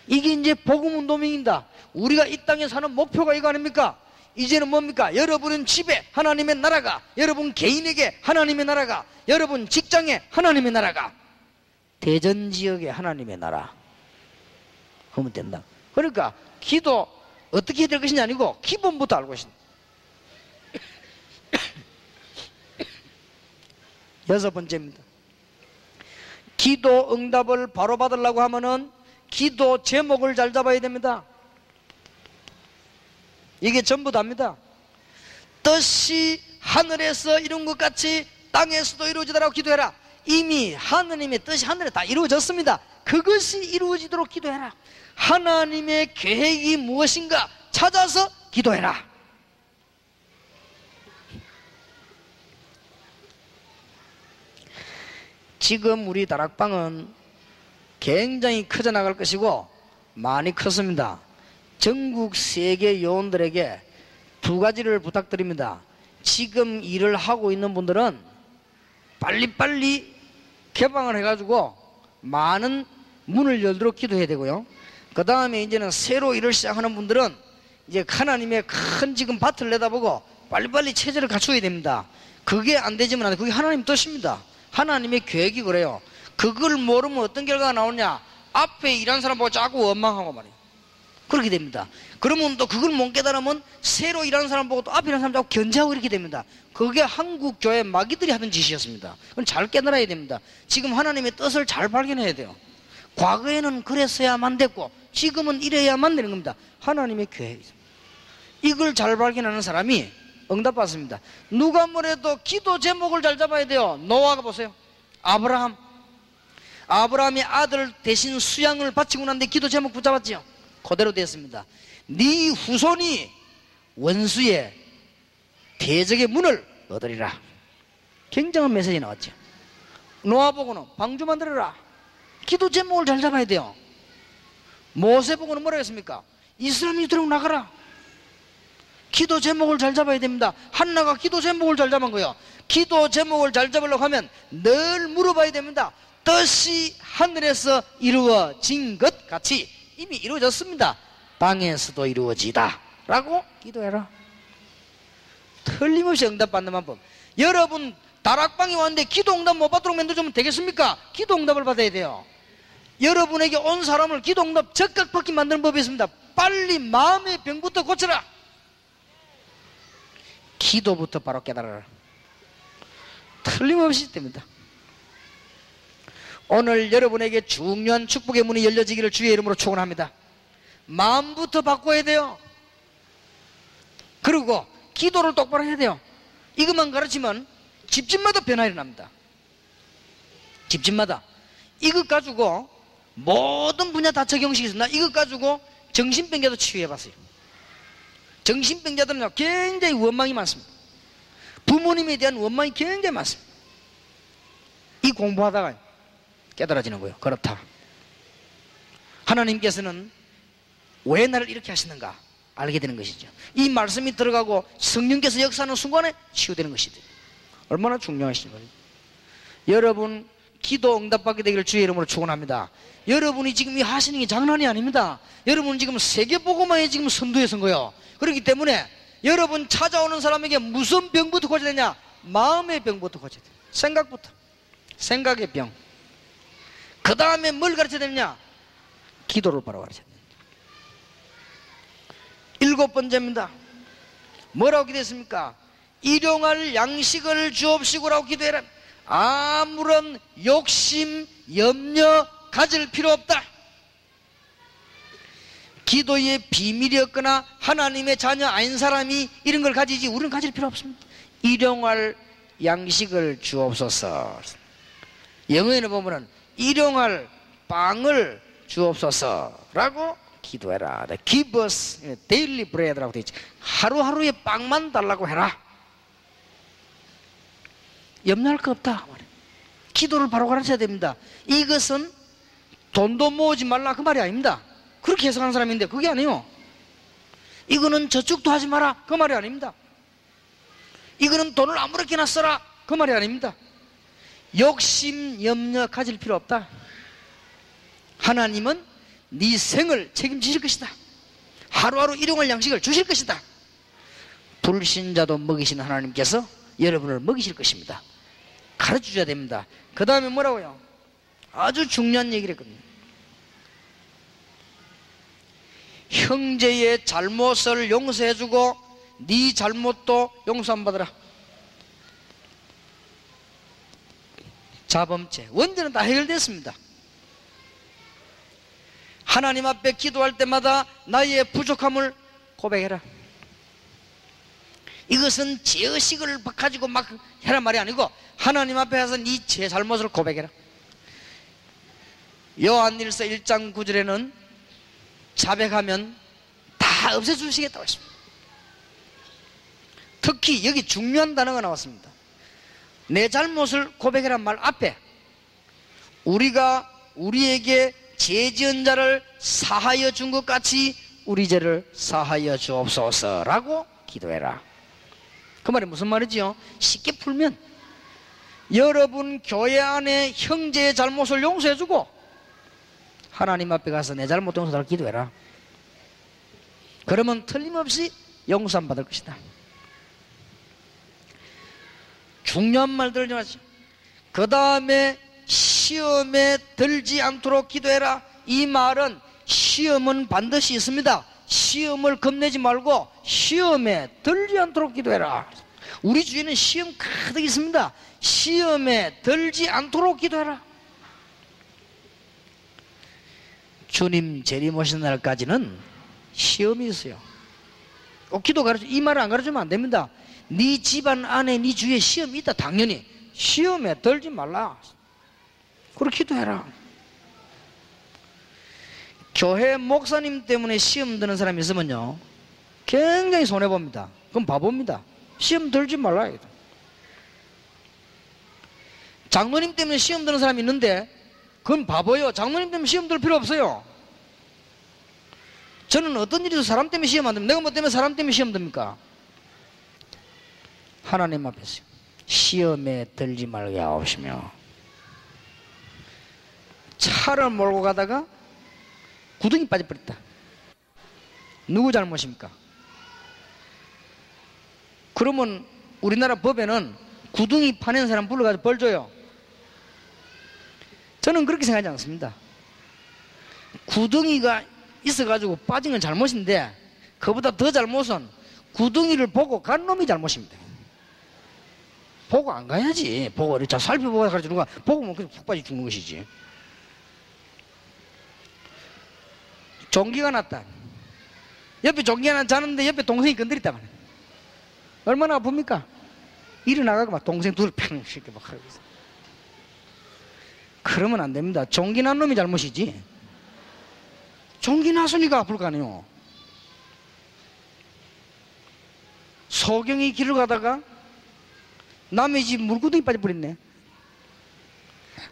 이게 이제 복음운동입니다. 우리가 이 땅에 사는 목표가 이거 아닙니까? 이제는 뭡니까? 여러분은 집에 하나님의 나라가, 여러분 개인에게 하나님의 나라가, 여러분 직장에 하나님의 나라가, 대전지역에 하나님의 나라 하면 된다. 그러니까 기도 어떻게 해야 될 것이냐 아니고 기본부터 알고 있습니다. 여섯 번째입니다. 기도 응답을 바로 받으려고 하면은 기도 제목을 잘 잡아야 됩니다. 이게 전부 답니다. 뜻이 하늘에서 이룬 것 같이 땅에서도 이루어지도록 기도해라. 이미 하느님의 뜻이 하늘에 다 이루어졌습니다. 그것이 이루어지도록 기도해라. 하나님의 계획이 무엇인가 찾아서 기도해라. 지금 우리 다락방은 굉장히 커져나갈 것이고 많이 컸습니다. 전국 세계 요원들에게 두 가지를 부탁드립니다. 지금 일을 하고 있는 분들은 빨리빨리 개방을 해가지고 많은 문을 열도록 기도해야 되고요. 그 다음에 이제는 새로 일을 시작하는 분들은 이제 하나님의 큰 지금 밭을 내다보고 빨리빨리 체제를 갖춰야 됩니다. 그게 안 되지만 안 돼. 그게 하나님 뜻입니다. 하나님의 계획이 그래요. 그걸 모르면 어떤 결과가 나오냐? 앞에 일하는 사람 보고 자꾸 원망하고 말이에요. 그렇게 됩니다. 그러면 또 그걸 못 깨달으면 새로 일하는 사람 보고 또 앞에 일하는 사람 자꾸 견제하고 이렇게 됩니다. 그게 한국 교회 마귀들이 하던 짓이었습니다. 그건 잘 깨달아야 됩니다. 지금 하나님의 뜻을 잘 발견해야 돼요. 과거에는 그랬어야만 됐고 지금은 이래야만 되는 겁니다. 하나님의 계획이죠. 이걸 잘 발견하는 사람이 응답받습니다. 누가 뭐래도 기도 제목을 잘 잡아야 돼요. 노아가 보세요. 아브라함이 아들 대신 수양을 바치고 난 뒤에 기도 제목 붙잡았지요. 그대로 됐습니다. 네 후손이 원수의 대적의 문을 얻으리라. 굉장한 메시지 나왔죠. 노아 보고는 방주 만들어라. 기도 제목을 잘 잡아야 돼요. 모세 보고는 뭐라 했습니까? 이스라엘이 들어 나가라. 기도 제목을 잘 잡아야 됩니다. 한나가 기도 제목을 잘 잡은 거예요. 기도 제목을 잘 잡으려고 하면 늘 물어봐야 됩니다. 뜻이 하늘에서 이루어진 것 같이 이미 이루어졌습니다. 땅에서도 이루어지다 라고 기도해라. 틀림없이 응답받는 방법. 여러분 다락방에 왔는데 기도 응답 못 받도록 만들어주면 되겠습니까? 기도 응답을 받아야 돼요. 여러분에게 온 사람을 기도 응답 적각 받게 만드는 법이 있습니다. 빨리 마음의 병부터 고쳐라. 기도부터 바로 깨달아라. 틀림없이 됩니다. 오늘 여러분에게 중요한 축복의 문이 열려지기를 주의 이름으로 축원합니다. 마음부터 바꿔야 돼요. 그리고 기도를 똑바로 해야 돼요. 이것만 가르치면 집집마다 변화 일어납니다. 집집마다 이것 가지고 모든 분야 다 적용시키고 있습니다. 이것 가지고 정신병자도 치유해봤어요. 정신병자들은 굉장히 원망이 많습니다. 부모님에 대한 원망이 굉장히 많습니다. 이 공부하다가 깨달아지는 거예요. 그렇다. 하나님께서는 왜 나를 이렇게 하시는가 알게 되는 것이죠. 이 말씀이 들어가고 성령께서 역사하는 순간에 치유되는 것이죠. 얼마나 중요하신 거예요. 여러분 기도 응답받게 되기를 주의 이름으로 축원합니다. 여러분이 지금 이 하시는 게 장난이 아닙니다. 여러분은 지금 세계보고마에 지금 선두에 선 거예요. 그렇기 때문에 여러분 찾아오는 사람에게 무슨 병부터 고쳐야 되냐? 마음의 병부터 고쳐야 돼요. 생각부터. 생각의 병. 그 다음에 뭘 가르쳐야 되느냐? 기도를 바로 가르쳐야 돼요. 일곱 번째입니다. 뭐라고 기도했습니까? 일용할 양식을 주옵시고라고 기도해라. 아무런 욕심, 염려 가질 필요 없다. 기도의 비밀이었거나 하나님의 자녀 아닌 사람이 이런 걸 가지지 우리는 가질 필요 없습니다. 일용할 양식을 주옵소서. 영어에는 보면은 일용할 빵을 주옵소서라고 기도해라. Give us daily bread라고 되어 있지. 하루하루의 빵만 달라고 해라. 염려할 거 없다. 기도를 바로 가르쳐야 됩니다. 이것은 돈도 모으지 말라 그 말이 아닙니다. 그렇게 해석하는 사람인데 그게 아니에요. 이거는 저축도 하지 마라 그 말이 아닙니다. 이거는 돈을 아무렇게나 써라 그 말이 아닙니다. 욕심 염려 가질 필요 없다. 하나님은 네 생을 책임지실 것이다. 하루하루 일용할 양식을 주실 것이다. 불신자도 먹이시는 하나님께서 여러분을 먹이실 것입니다. 가르쳐줘야 됩니다. 그 다음에 뭐라고요? 아주 중요한 얘기를 했거든요. 형제의 잘못을 용서해주고 네 잘못도 용서 안 받으라. 자범죄 원죄는 다 해결됐습니다. 하나님 앞에 기도할 때마다 나의 부족함을 고백해라. 이것은 죄의식을 가지고 막 해란 말이 아니고 하나님 앞에 가서 네 죄 잘못을 고백해라. 요한일서 1장 9절에는 자백하면 다 없애주시겠다고 했습니다. 특히 여기 중요한 단어가 나왔습니다. 내 잘못을 고백해란 말 앞에 우리가 우리에게 죄 지은 자를 사하여 준 것 같이 우리 죄를 사하여 주옵소서라고 기도해라. 그 말이 무슨 말이지요? 쉽게 풀면 여러분 교회 안에 형제의 잘못을 용서해주고 하나님 앞에 가서 내 잘못 용서달라고 기도해라. 그러면 틀림없이 용서 안 받을 것이다. 중요한 말들을 좀 하죠. 그 다음에 시험에 들지 않도록 기도해라. 이 말은 시험은 반드시 있습니다. 시험을 겁내지 말고 시험에 들지 않도록 기도해라. 우리 주위에는 시험 가득 있습니다. 시험에 들지 않도록 기도해라. 주님 재림 오시는 날까지는 시험이 있어요. 기도 가르쳐 이 말을 안 가르치면 안 됩니다. 네 집안 안에 네 주위에 시험이 있다. 당연히 시험에 들지 말라. 그렇게 기도해라. 교회 목사님 때문에 시험 드는 사람이 있으면요 굉장히 손해봅니다. 그럼 바보입니다. 시험 들지 말라. 장로님 때문에 시험 드는 사람이 있는데 그건 바보예요. 장로님 때문에 시험 들 필요 없어요. 저는 어떤 일이도 사람 때문에 시험 안 듭니다. 내가 뭐 때문에 사람 때문에 시험 듭니까? 하나님 앞에서 시험에 들지 말게 하옵시며. 차를 몰고 가다가 구덩이 빠져버렸다. 누구 잘못입니까? 그러면 우리나라 법에는 구덩이 파낸 사람 불러가지고 벌 줘요. 저는 그렇게 생각하지 않습니다. 구덩이가 있어가지고 빠진 건 잘못인데 그보다 더 잘못은 구덩이를 보고 간 놈이 잘못입니다. 보고 안 가야지. 보고 이렇게 살펴보고 가르치는 거야. 보고 뭐 그냥 푹 빠져 죽는 것이지. 종기가 났다. 옆에 종기가 난 자는데 옆에 동생이 건드렸다 말이야. 얼마나 아픕니까? 일어나가고 막 동생 둘 팽 이렇게 막 하고 있어. 그러면 안 됩니다. 종기 난 놈이 잘못이지. 종기 났으니까 아플 거 아니에요. 소경이 길을 가다가 남의 집 물구덩이 빠져버렸네.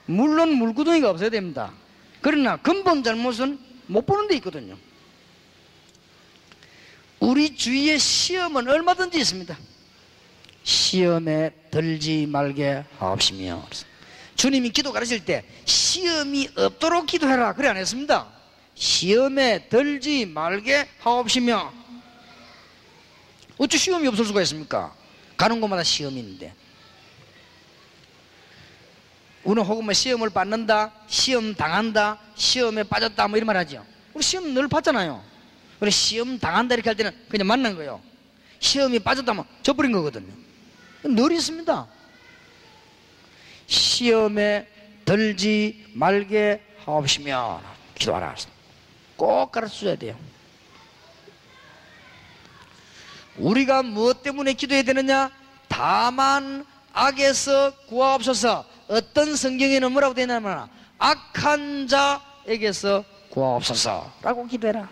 물론 물구덩이가 없어야 됩니다. 그러나 근본 잘못은 못 보는 데 있거든요. 우리 주위에 시험은 얼마든지 있습니다. 시험에 들지 말게 하옵시며. 주님이 기도 가르칠 때 시험이 없도록 기도해라 그래 안 했습니다. 시험에 들지 말게 하옵시며. 어째 시험이 없을 수가 있습니까? 가는 곳마다 시험이 있는데. 우리는 혹은 뭐 시험을 받는다, 시험 당한다, 시험에 빠졌다 뭐 이런 말 하죠. 우리 시험 늘 받잖아요. 우리 시험 당한다 이렇게 할 때는 그냥 만난 거예요. 시험이 빠졌다면 져버린 거거든요. 늘 있습니다. 시험에 들지 말게 하옵시며 기도하라. 꼭 가르쳐줘야 돼요. 우리가 무엇 때문에 기도해야 되느냐? 다만 악에서 구하옵소서. 어떤 성경에는 뭐라고 되어 있냐면 악한 자에게서 구하옵소서 라고 기도해라.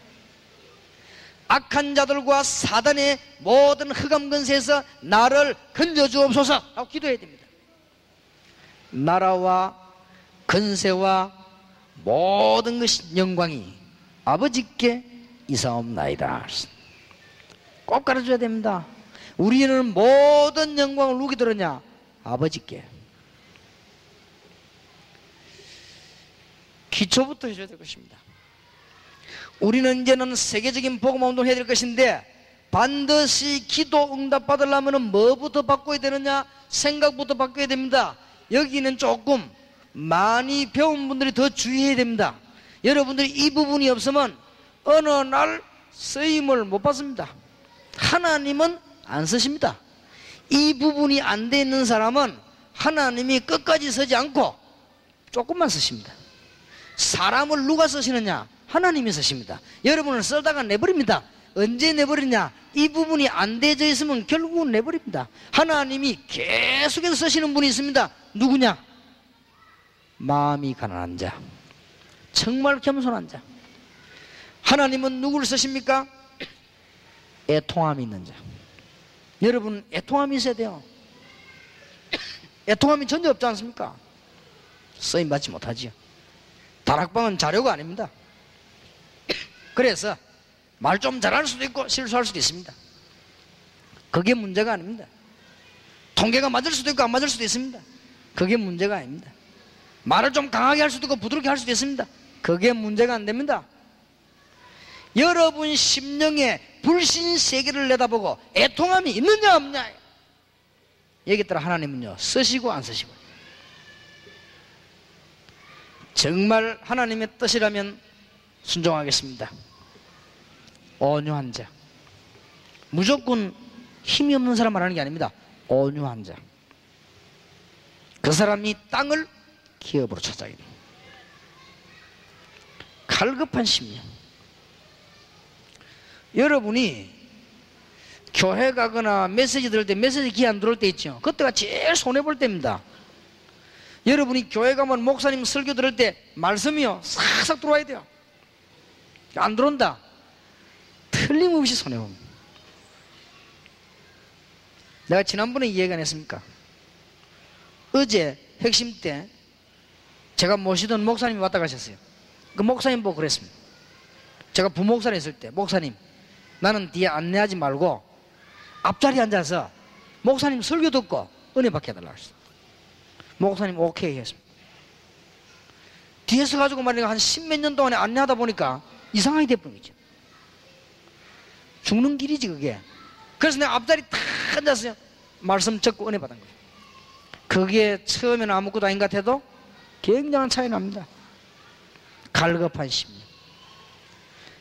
악한 자들과 사단의 모든 흑암 근세에서 나를 건져주옵소서 라고 기도해야 됩니다. 나라와 근세와 모든 것이 영광이 아버지께 이사옵나이다. 꼭 가르쳐야 됩니다. 우리는 모든 영광을 누구게 들었냐? 아버지께. 기초부터 해줘야 될 것입니다. 우리는 이제는 세계적인 복음 운동을 해야 될 것인데, 반드시 기도 응답 받으려면 뭐부터 바꿔야 되느냐? 생각부터 바꿔야 됩니다. 여기는 조금 많이 배운 분들이 더 주의해야 됩니다. 여러분들이 이 부분이 없으면 어느 날 쓰임을 못 받습니다. 하나님은 안 쓰십니다. 이 부분이 안 돼 있는 사람은 하나님이 끝까지 서지 않고 조금만 쓰십니다. 사람을 누가 쓰시느냐? 하나님이 쓰십니다. 여러분을 쓰다가 내버립니다. 언제 내버리냐? 이 부분이 안 되어져 있으면 결국은 내버립니다. 하나님이 계속해서 쓰시는 분이 있습니다. 누구냐? 마음이 가난한 자, 정말 겸손한 자. 하나님은 누구를 쓰십니까? 애통함이 있는 자. 여러분, 애통함이 있어야 돼요. 애통함이 전혀 없지 않습니까? 쓰임받지 못하지요. 다락방은 자료가 아닙니다. 그래서 말 좀 잘할 수도 있고 실수할 수도 있습니다. 그게 문제가 아닙니다. 통계가 맞을 수도 있고 안 맞을 수도 있습니다. 그게 문제가 아닙니다. 말을 좀 강하게 할 수도 있고 부드럽게 할 수도 있습니다. 그게 문제가 안 됩니다. 여러분 심령에 불신 세계를 내다보고 애통함이 있느냐 없냐, 여기 따라 하나님은요 쓰시고 안 쓰시고. 정말 하나님의 뜻이라면 순종하겠습니다. 온유한 자, 무조건 힘이 없는 사람 말하는 게 아닙니다. 온유한 자, 그 사람이 땅을 기업으로 찾아야 돼요. 갈급한 심령. 여러분이 교회 가거나 메시지 들을 때 메시지 귀 안 들어올 때 있죠. 그때가 제일 손해볼 때입니다. 여러분이 교회 가면 목사님 설교 들을 때 말씀이요 싹싹 들어와야 돼요. 안 들어온다, 틀림없이 손해봅니다. 내가 지난번에 이 얘기 안 했습니까? 어제 핵심 때 제가 모시던 목사님이 왔다 가셨어요. 그 목사님 보고 그랬습니다. 제가 부목사를 했을 때, 목사님 나는 뒤에 안내하지 말고 앞자리에 앉아서 목사님 설교 듣고 은혜 받게 해달라고 했어요. 목사님 오케이 했습니다. 뒤에서 가지고 말이야 한 10몇 년 동안에 안내하다 보니까 이상하게 돼버린 거죠. 죽는 길이지 그게. 그래서 내가 앞자리 탁 앉았어요. 말씀 듣고 은혜 받은 거예요. 그게 처음에는 아무것도 아닌 것 같아도 굉장한 차이 납니다. 갈급한 심령,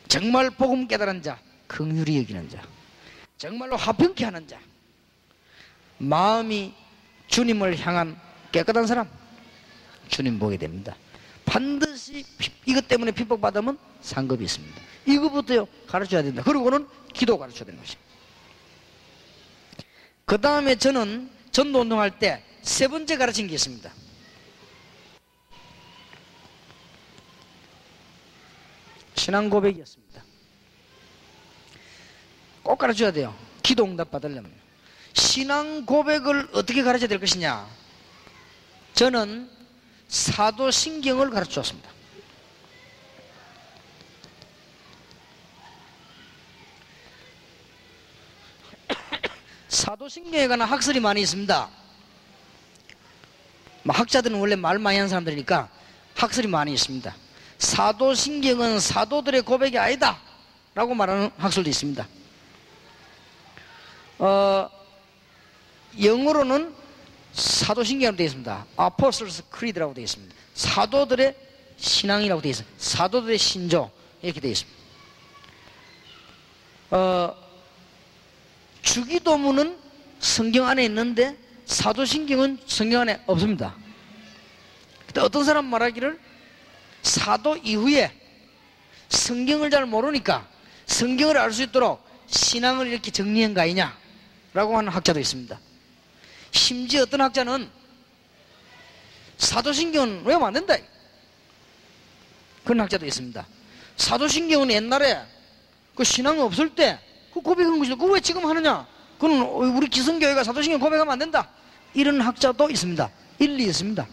정말 복음 깨달은 자, 긍휼히 여기는 자, 정말로 화평케 하는 자, 마음이 주님을 향한 깨끗한 사람, 주님 보게 됩니다. 반드시 이것 때문에 핍박받으면 상급이 있습니다. 이거부터요 가르쳐야 된다. 그리고는 기도 가르쳐야 되는 것입니다. 그 다음에 저는 전도운동할 때 세 번째 가르친 게 있습니다. 신앙 고백이었습니다. 꼭 가르쳐야 돼요. 기도 응답 받으려면. 신앙 고백을 어떻게 가르쳐야 될 것이냐, 저는 사도신경을 가르쳤습니다. 사도신경에 관한 학설이 많이 있습니다. 학자들은 원래 말 많이 하는 사람들이니까 학설이 많이 있습니다. 사도신경은 사도들의 고백이 아니다 라고 말하는 학설도 있습니다. 영어로는 사도신경으로 되어 있습니다. Apostles' Creed라고 되어 있습니다. 사도들의 신앙이라고 되어 있습니다. 사도들의 신조 이렇게 되어 있습니다. 주기도문은 성경 안에 있는데 사도신경은 성경 안에 없습니다. 근데 어떤 사람 말하기를 사도 이후에 성경을 잘 모르니까 성경을 알 수 있도록 신앙을 이렇게 정리한 거 아니냐 라고 하는 학자도 있습니다. 심지어 어떤 학자는 사도신경은 외우면 안 된다 그런 학자도 있습니다. 사도신경은 옛날에 그 신앙이 없을 때 그 고백한 것이다. 그거 왜 지금 하느냐? 그건 우리 기성교회가 사도신경 고백하면 안 된다. 이런 학자도 있습니다. 일리 있습니다.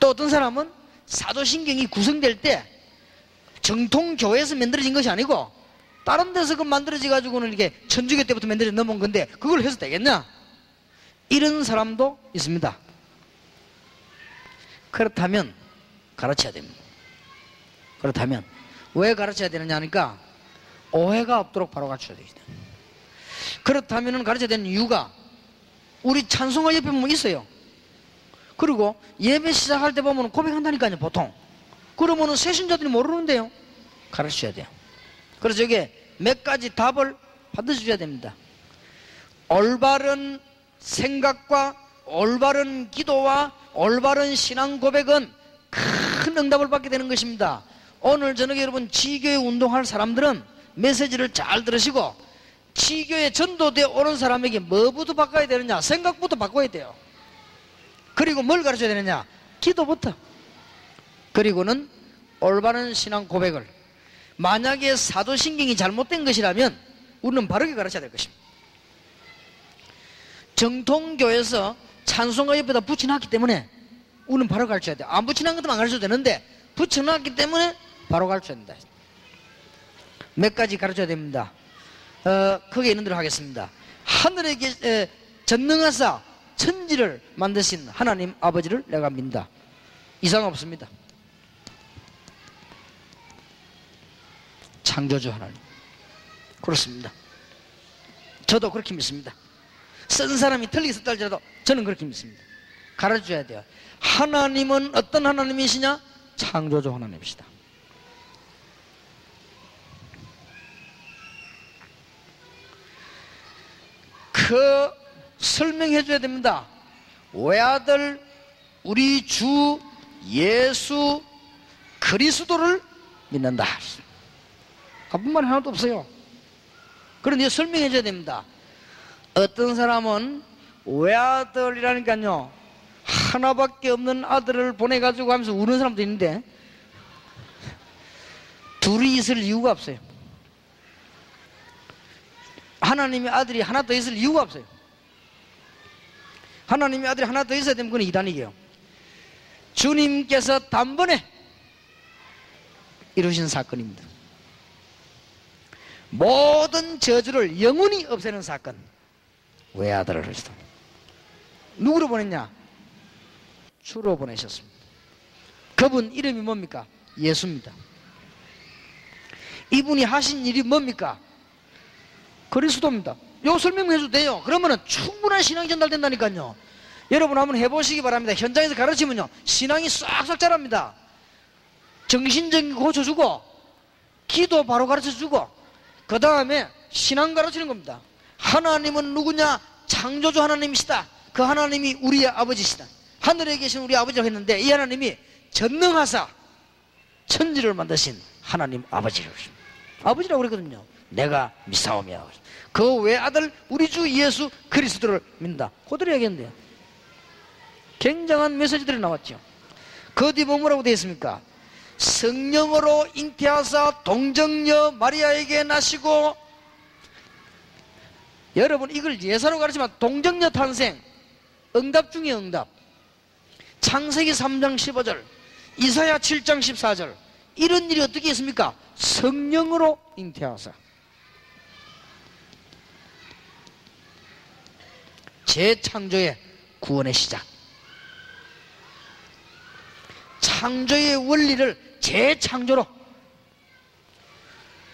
또 어떤 사람은 사도신경이 구성될 때 정통 교회에서 만들어진 것이 아니고 다른 데서 그 만들어져 가지고는 이렇게 천주교 때부터 만들어져 넘어온 건데 그걸 해서 되겠냐? 이런 사람도 있습니다. 그렇다면 가르쳐야 됩니다. 그렇다면 왜 가르쳐야 되느냐 하니까 오해가 없도록 바로 가르쳐야 되겠다. 그렇다면 가르쳐야 되는 이유가 우리 찬송가 옆에 보면 있어요. 그리고 예배 시작할 때 보면 고백한다니까요, 보통. 그러면은 새신자들이 모르는데요. 가르쳐야 돼요. 그래서 이게 몇 가지 답을 반드시 줘야 됩니다. 올바른 생각과 올바른 기도와 올바른 신앙 고백은 큰 응답을 받게 되는 것입니다. 오늘 저녁에 여러분 지교회 운동할 사람들은 메시지를 잘 들으시고 지교회 전도되어 오는 사람에게 뭐부터 바꿔야 되느냐? 생각부터 바꿔야 돼요. 그리고 뭘 가르쳐야 되느냐? 기도부터. 그리고는 올바른 신앙 고백을, 만약에 사도신경이 잘못된 것이라면 우리는 바르게 가르쳐야 될 것입니다. 정통교에서 찬송가 옆에다 붙여놨기 때문에 우리는 바로 가르쳐야 돼요. 안 붙여놓은 것도 안 가르쳐도 되는데 붙여놨기 때문에 바로 가르쳐야 된다. 몇 가지 가르쳐야 됩니다. 거기에 있는 대로 하겠습니다. 하늘에 전능하사 천지를 만드신 하나님 아버지를 내가 믿는다. 이상 없습니다. 창조주 하나님. 그렇습니다. 저도 그렇게 믿습니다. 쓴 사람이 틀리겠다 할지라도 저는 그렇게 믿습니다. 가르쳐줘야 돼요. 하나님은 어떤 하나님이시냐? 창조주 하나님이시다. 그 설명해 줘야 됩니다. 외아들 우리 주 예수 그리스도를 믿는다. 아픈 말이 하나도 없어요. 그런데 설명해 줘야 됩니다. 어떤 사람은 외아들이라니까요, 하나밖에 없는 아들을 보내가지고 하면서 우는 사람도 있는데 둘이 있을 이유가 없어요. 하나님의 아들이 하나 더 있을 이유가 없어요. 하나님의 아들이 하나 더 있어야 되면 그건 이단이에요. 주님께서 단번에 이루신 사건입니다. 모든 저주를 영원히 없애는 사건. 외아들을 했어. 누구로 보냈냐? 주로 보내셨습니다. 그분 이름이 뭡니까? 예수입니다. 이분이 하신 일이 뭡니까? 그리스도입니다. 요 설명해도 돼요. 그러면은 충분한 신앙이 전달된다니까요. 여러분 한번 해보시기 바랍니다. 현장에서 가르치면요 신앙이 싹싹 자랍니다. 정신적인 거 고쳐주고 기도 바로 가르쳐주고 그 다음에 신앙 가르치는 겁니다. 하나님은 누구냐? 창조주 하나님이시다. 그 하나님이 우리의 아버지시다. 하늘에 계신 우리 아버지라고 했는데 이 하나님이 전능하사 천지를 만드신 하나님 아버지라고 아버지라고 그랬거든요. 내가 미사오며 그 외아들 우리 주 예수 그리스도를 믿는다. 그대로 얘기했는데요. 굉장한 메시지들이 나왔죠. 그 뒤 뭐라고 되어 있습니까? 성령으로 잉태하사 동정녀 마리아에게 나시고, 여러분 이걸 예사로 가르치면 동정녀 탄생 응답 중에 응답. 창세기 3장 15절 이사야 7장 14절 이런 일이 어떻게 있습니까? 성령으로 잉태하사 재창조의 구원의 시작. 창조의 원리를 재창조로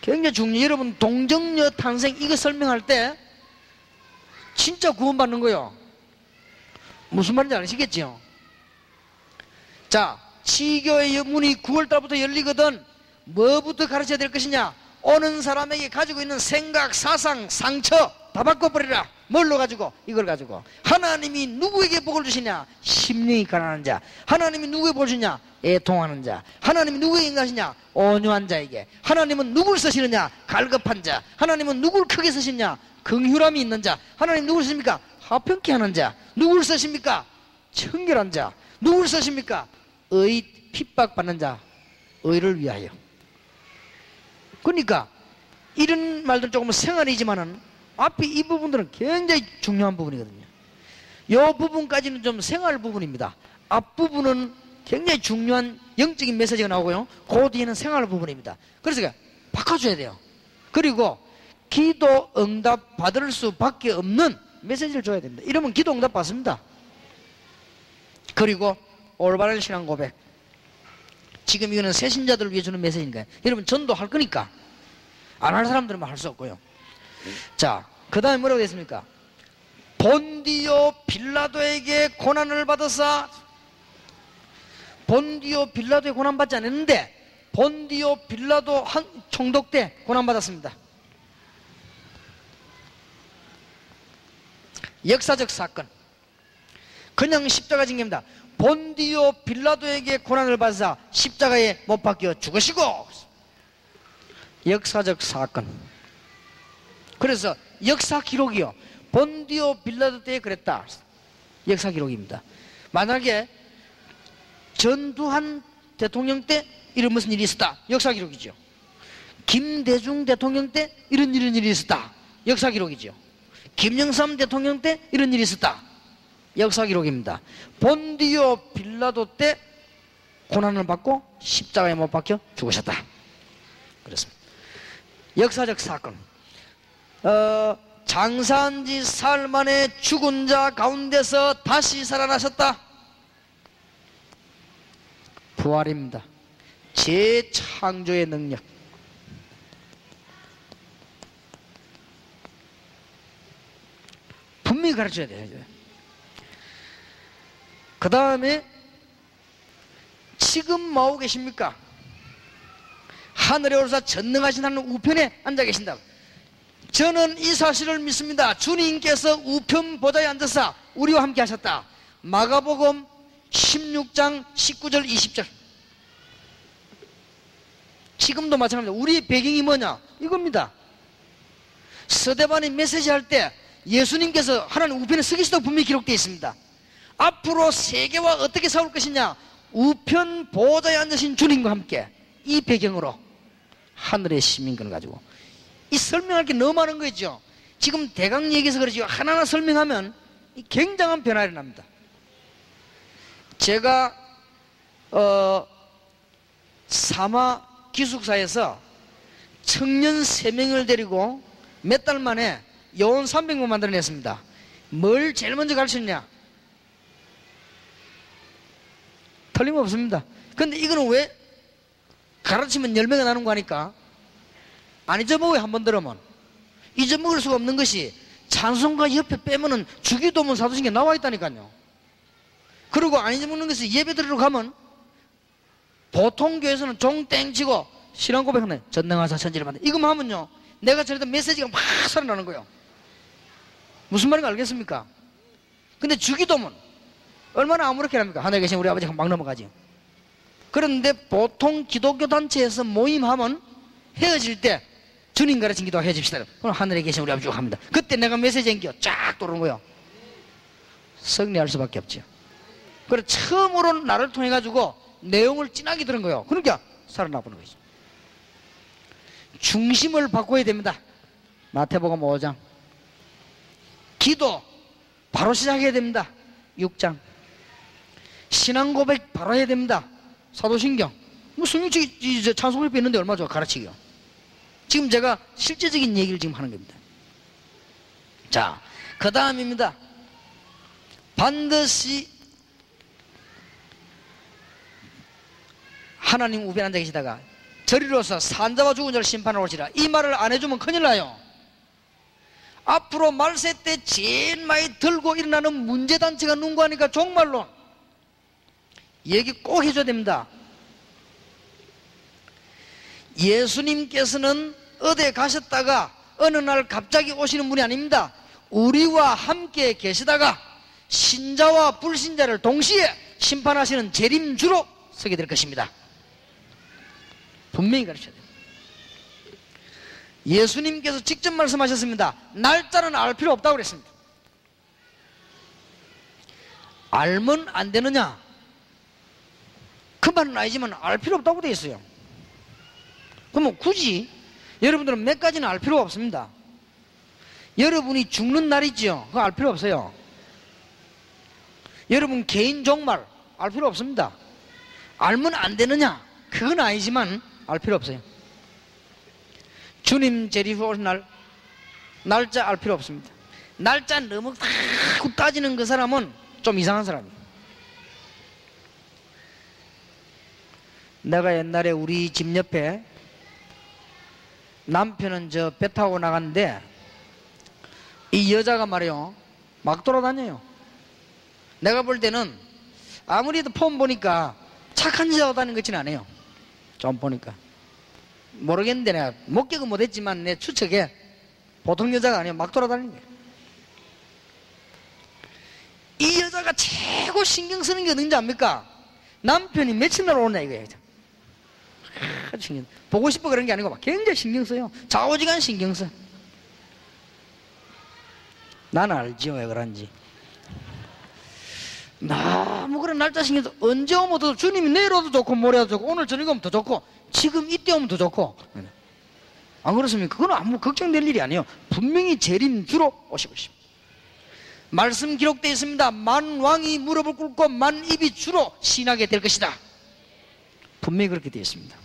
굉장히 중요해요. 여러분 동정녀 탄생 이거 설명할 때 진짜 구원받는 거예요. 무슨 말인지 아시겠죠? 자, 지교의 문이 9월달부터 열리거든. 뭐부터 가르쳐야 될 것이냐? 오는 사람에게 가지고 있는 생각, 사상, 상처 다 바꿔버리라. 뭘로 가지고? 이걸 가지고. 하나님이 누구에게 복을 주시냐? 심령이 가난한 자. 하나님이 누구에게 복을 주냐? 애통하는 자. 하나님이 누구에게 인가하시냐? 온유한 자에게. 하나님은 누굴 쓰시느냐? 갈급한 자. 하나님은 누굴 크게 쓰시냐? 긍휼함이 있는 자. 하나님 누굴 쓰십니까? 화평케 하는 자. 누굴 쓰십니까? 청결한 자. 누굴 쓰십니까? 의 핍박받는 자. 의를 위하여. 그러니까 이런 말들 조금 생활이지만은 앞에 이 부분들은 굉장히 중요한 부분이거든요. 이 부분까지는 좀 생활 부분입니다. 앞부분은 굉장히 중요한 영적인 메시지가 나오고요. 그 뒤에는 생활 부분입니다. 그래서 바꿔줘야 돼요. 그리고 기도 응답 받을 수밖에 없는 메시지를 줘야 됩니다. 이러면 기도 응답 받습니다. 그리고 올바른 신앙 고백. 지금 이거는 새신자들을 위해 주는 메시지니까요. 여러분 전도할 거니까 안 할 사람들은 할 수 없고요. 자, 그 다음에 뭐라고 됐습니까? 본디오 빌라도에게 고난을 받아서, 본디오 빌라도에 고난받지 않았는데 본디오 빌라도 총독 때 고난받았습니다. 역사적 사건. 그냥 십자가 징계입니다. 본디오 빌라도에게 고난을 받아서 십자가에 못 박혀 죽으시고. 역사적 사건. 그래서 역사 기록이요. 본디오 빌라도 때에 그랬다. 역사 기록입니다. 만약에 전두환 대통령 때 이런 무슨 일이 있었다. 역사 기록이죠. 김대중 대통령 때 이런 일이 있었다. 역사 기록이죠. 김영삼 대통령 때 이런 일이 있었다. 역사 기록입니다. 본디오 빌라도 때 고난을 받고 십자가에 못 박혀 죽으셨다. 그렇습니다. 역사적 사건. 장사한 지 사흘 만에 죽은 자 가운데서 다시 살아나셨다. 부활입니다. 재창조의 능력. 분명히 가르쳐야 돼요. 그 다음에 지금 뭐하고 계십니까? 하늘에 오르사 전능하신 하나님 우편에 앉아 계신다. 저는 이 사실을 믿습니다. 주님께서 우편 보좌에 앉아서 우리와 함께 하셨다. 마가복음 16장 19절 20절. 지금도 마찬가지입니다. 우리의 배경이 뭐냐? 이겁니다. 스데반이 메시지 할 때 예수님께서 하나님 우편에 서 계시다고 분명히 기록되어 있습니다. 앞으로 세계와 어떻게 싸울 것이냐? 우편 보좌에 앉으신 주님과 함께. 이 배경으로 하늘의 시민권을 가지고. 이 설명할 게 너무 많은 거죠. 지금 대강 얘기해서 그러죠. 하나하나 설명하면 굉장한 변화가 일어납니다. 제가 사마 기숙사에서 청년 3명을 데리고 몇 달 만에 요원 300명 만들어냈습니다. 뭘 제일 먼저 가르쳤냐? 틀림없습니다. 근데 이거는 왜 가르치면 10명이 나는 거 하니까 안 잊어먹어요. 한번 들으면 잊어먹을 수가 없는 것이 찬송가 옆에 빼면은 주기도문 사도신경에 나와 있다니까요. 그리고 안 잊어먹는 것이 예배 드리러 가면 보통 교회에서는 종 땡치고 신앙 고백하는 전능하사 천지를 만든 이거만 하면요 내가 전했던 메시지가 막 살아나는 거예요. 무슨 말인지 알겠습니까? 근데 주기도문 얼마나 아무렇게 합니까? 하늘에 계신 우리 아버지가 막 넘어가지. 그런데 보통 기독교 단체에서 모임하면 헤어질 때 주님 가르친 기도 해줍시다. 그럼 하늘에 계신 우리 아버지 쭉 합니다. 그때 내가 메시지 연기가 쫙 돌아오는 거예요. 승리할 수밖에 없죠. 그래서 처음으로 나를 통해 가지고 내용을 진하게 들은 거예요. 그러니까 살아나 보는 거죠. 중심을 바꿔야 됩니다. 마태복음 5장. 기도 바로 시작해야 됩니다. 6장. 신앙 고백 바로 해야 됩니다. 사도신경. 뭐 성경책이 찬송을 뺐는데 얼마 좋아 가르치기요. 지금 제가 실제적인 얘기를 지금 하는 겁니다. 자, 그 다음입니다. 반드시 하나님 우편에 앉아 계시다가 저리로서 산자와 죽은 자를 심판하러 오시라. 이 말을 안 해주면 큰일 나요. 앞으로 말세 때 제일 많이 들고 일어나는 문제단체가 누군가 하니까 종말론. 얘기 꼭 해줘야 됩니다. 예수님께서는 어디에 가셨다가 어느 날 갑자기 오시는 분이 아닙니다. 우리와 함께 계시다가 신자와 불신자를 동시에 심판하시는 재림주로 서게 될 것입니다. 분명히 가르쳐야 돼요. 예수님께서 직접 말씀하셨습니다. 날짜는 알 필요 없다고 그랬습니다. 알면 안 되느냐? 그 말은 아니지만 알 필요 없다고 되어 있어요. 그러면 굳이 여러분들은 몇 가지는 알 필요가 없습니다. 여러분이 죽는 날이지요. 그거 알 필요 없어요. 여러분 개인 종말 알 필요 없습니다. 알면 안 되느냐? 그건 아니지만 알 필요 없어요. 주님 재림 오신 날 날짜 알 필요 없습니다. 날짜 너무 자꾸 따지는 그 사람은 좀 이상한 사람이에요. 내가 옛날에 우리 집 옆에 남편은 저 배 타고 나갔는데 이 여자가 말이요 막 돌아다녀요. 내가 볼 때는 아무리도 폰 보니까 착한 여자가 다니는 것 같지는 않아요. 좀 보니까 모르겠는데 내가 목격은 못했지만 내 추측에 보통 여자가 아니에요. 막 돌아다니는 거예요. 이 여자가 최고 신경 쓰는 게 어딘지 압니까? 남편이 며칠 날 오냐 이거예요. 신경 보고 싶어 그런 게 아니고 막 굉장히 신경 써요. 좌우지간 신경 써. 나는 알지요 왜 그런지. 너무 그런 날짜 신경 써. 언제 오면 더 주님이 내일 오도 좋고 모레도 좋고 오늘 저녁 오면 더 좋고 지금 이때 오면 더 좋고 안 그렇습니까? 그건 아무 걱정될 일이 아니에요. 분명히 재림 주로 오시고 있습니다. 말씀 기록되어 있습니다. 만 왕이 무릎을 꿇고 만 입이 주로 신하게 될 것이다. 분명히 그렇게 되어 있습니다.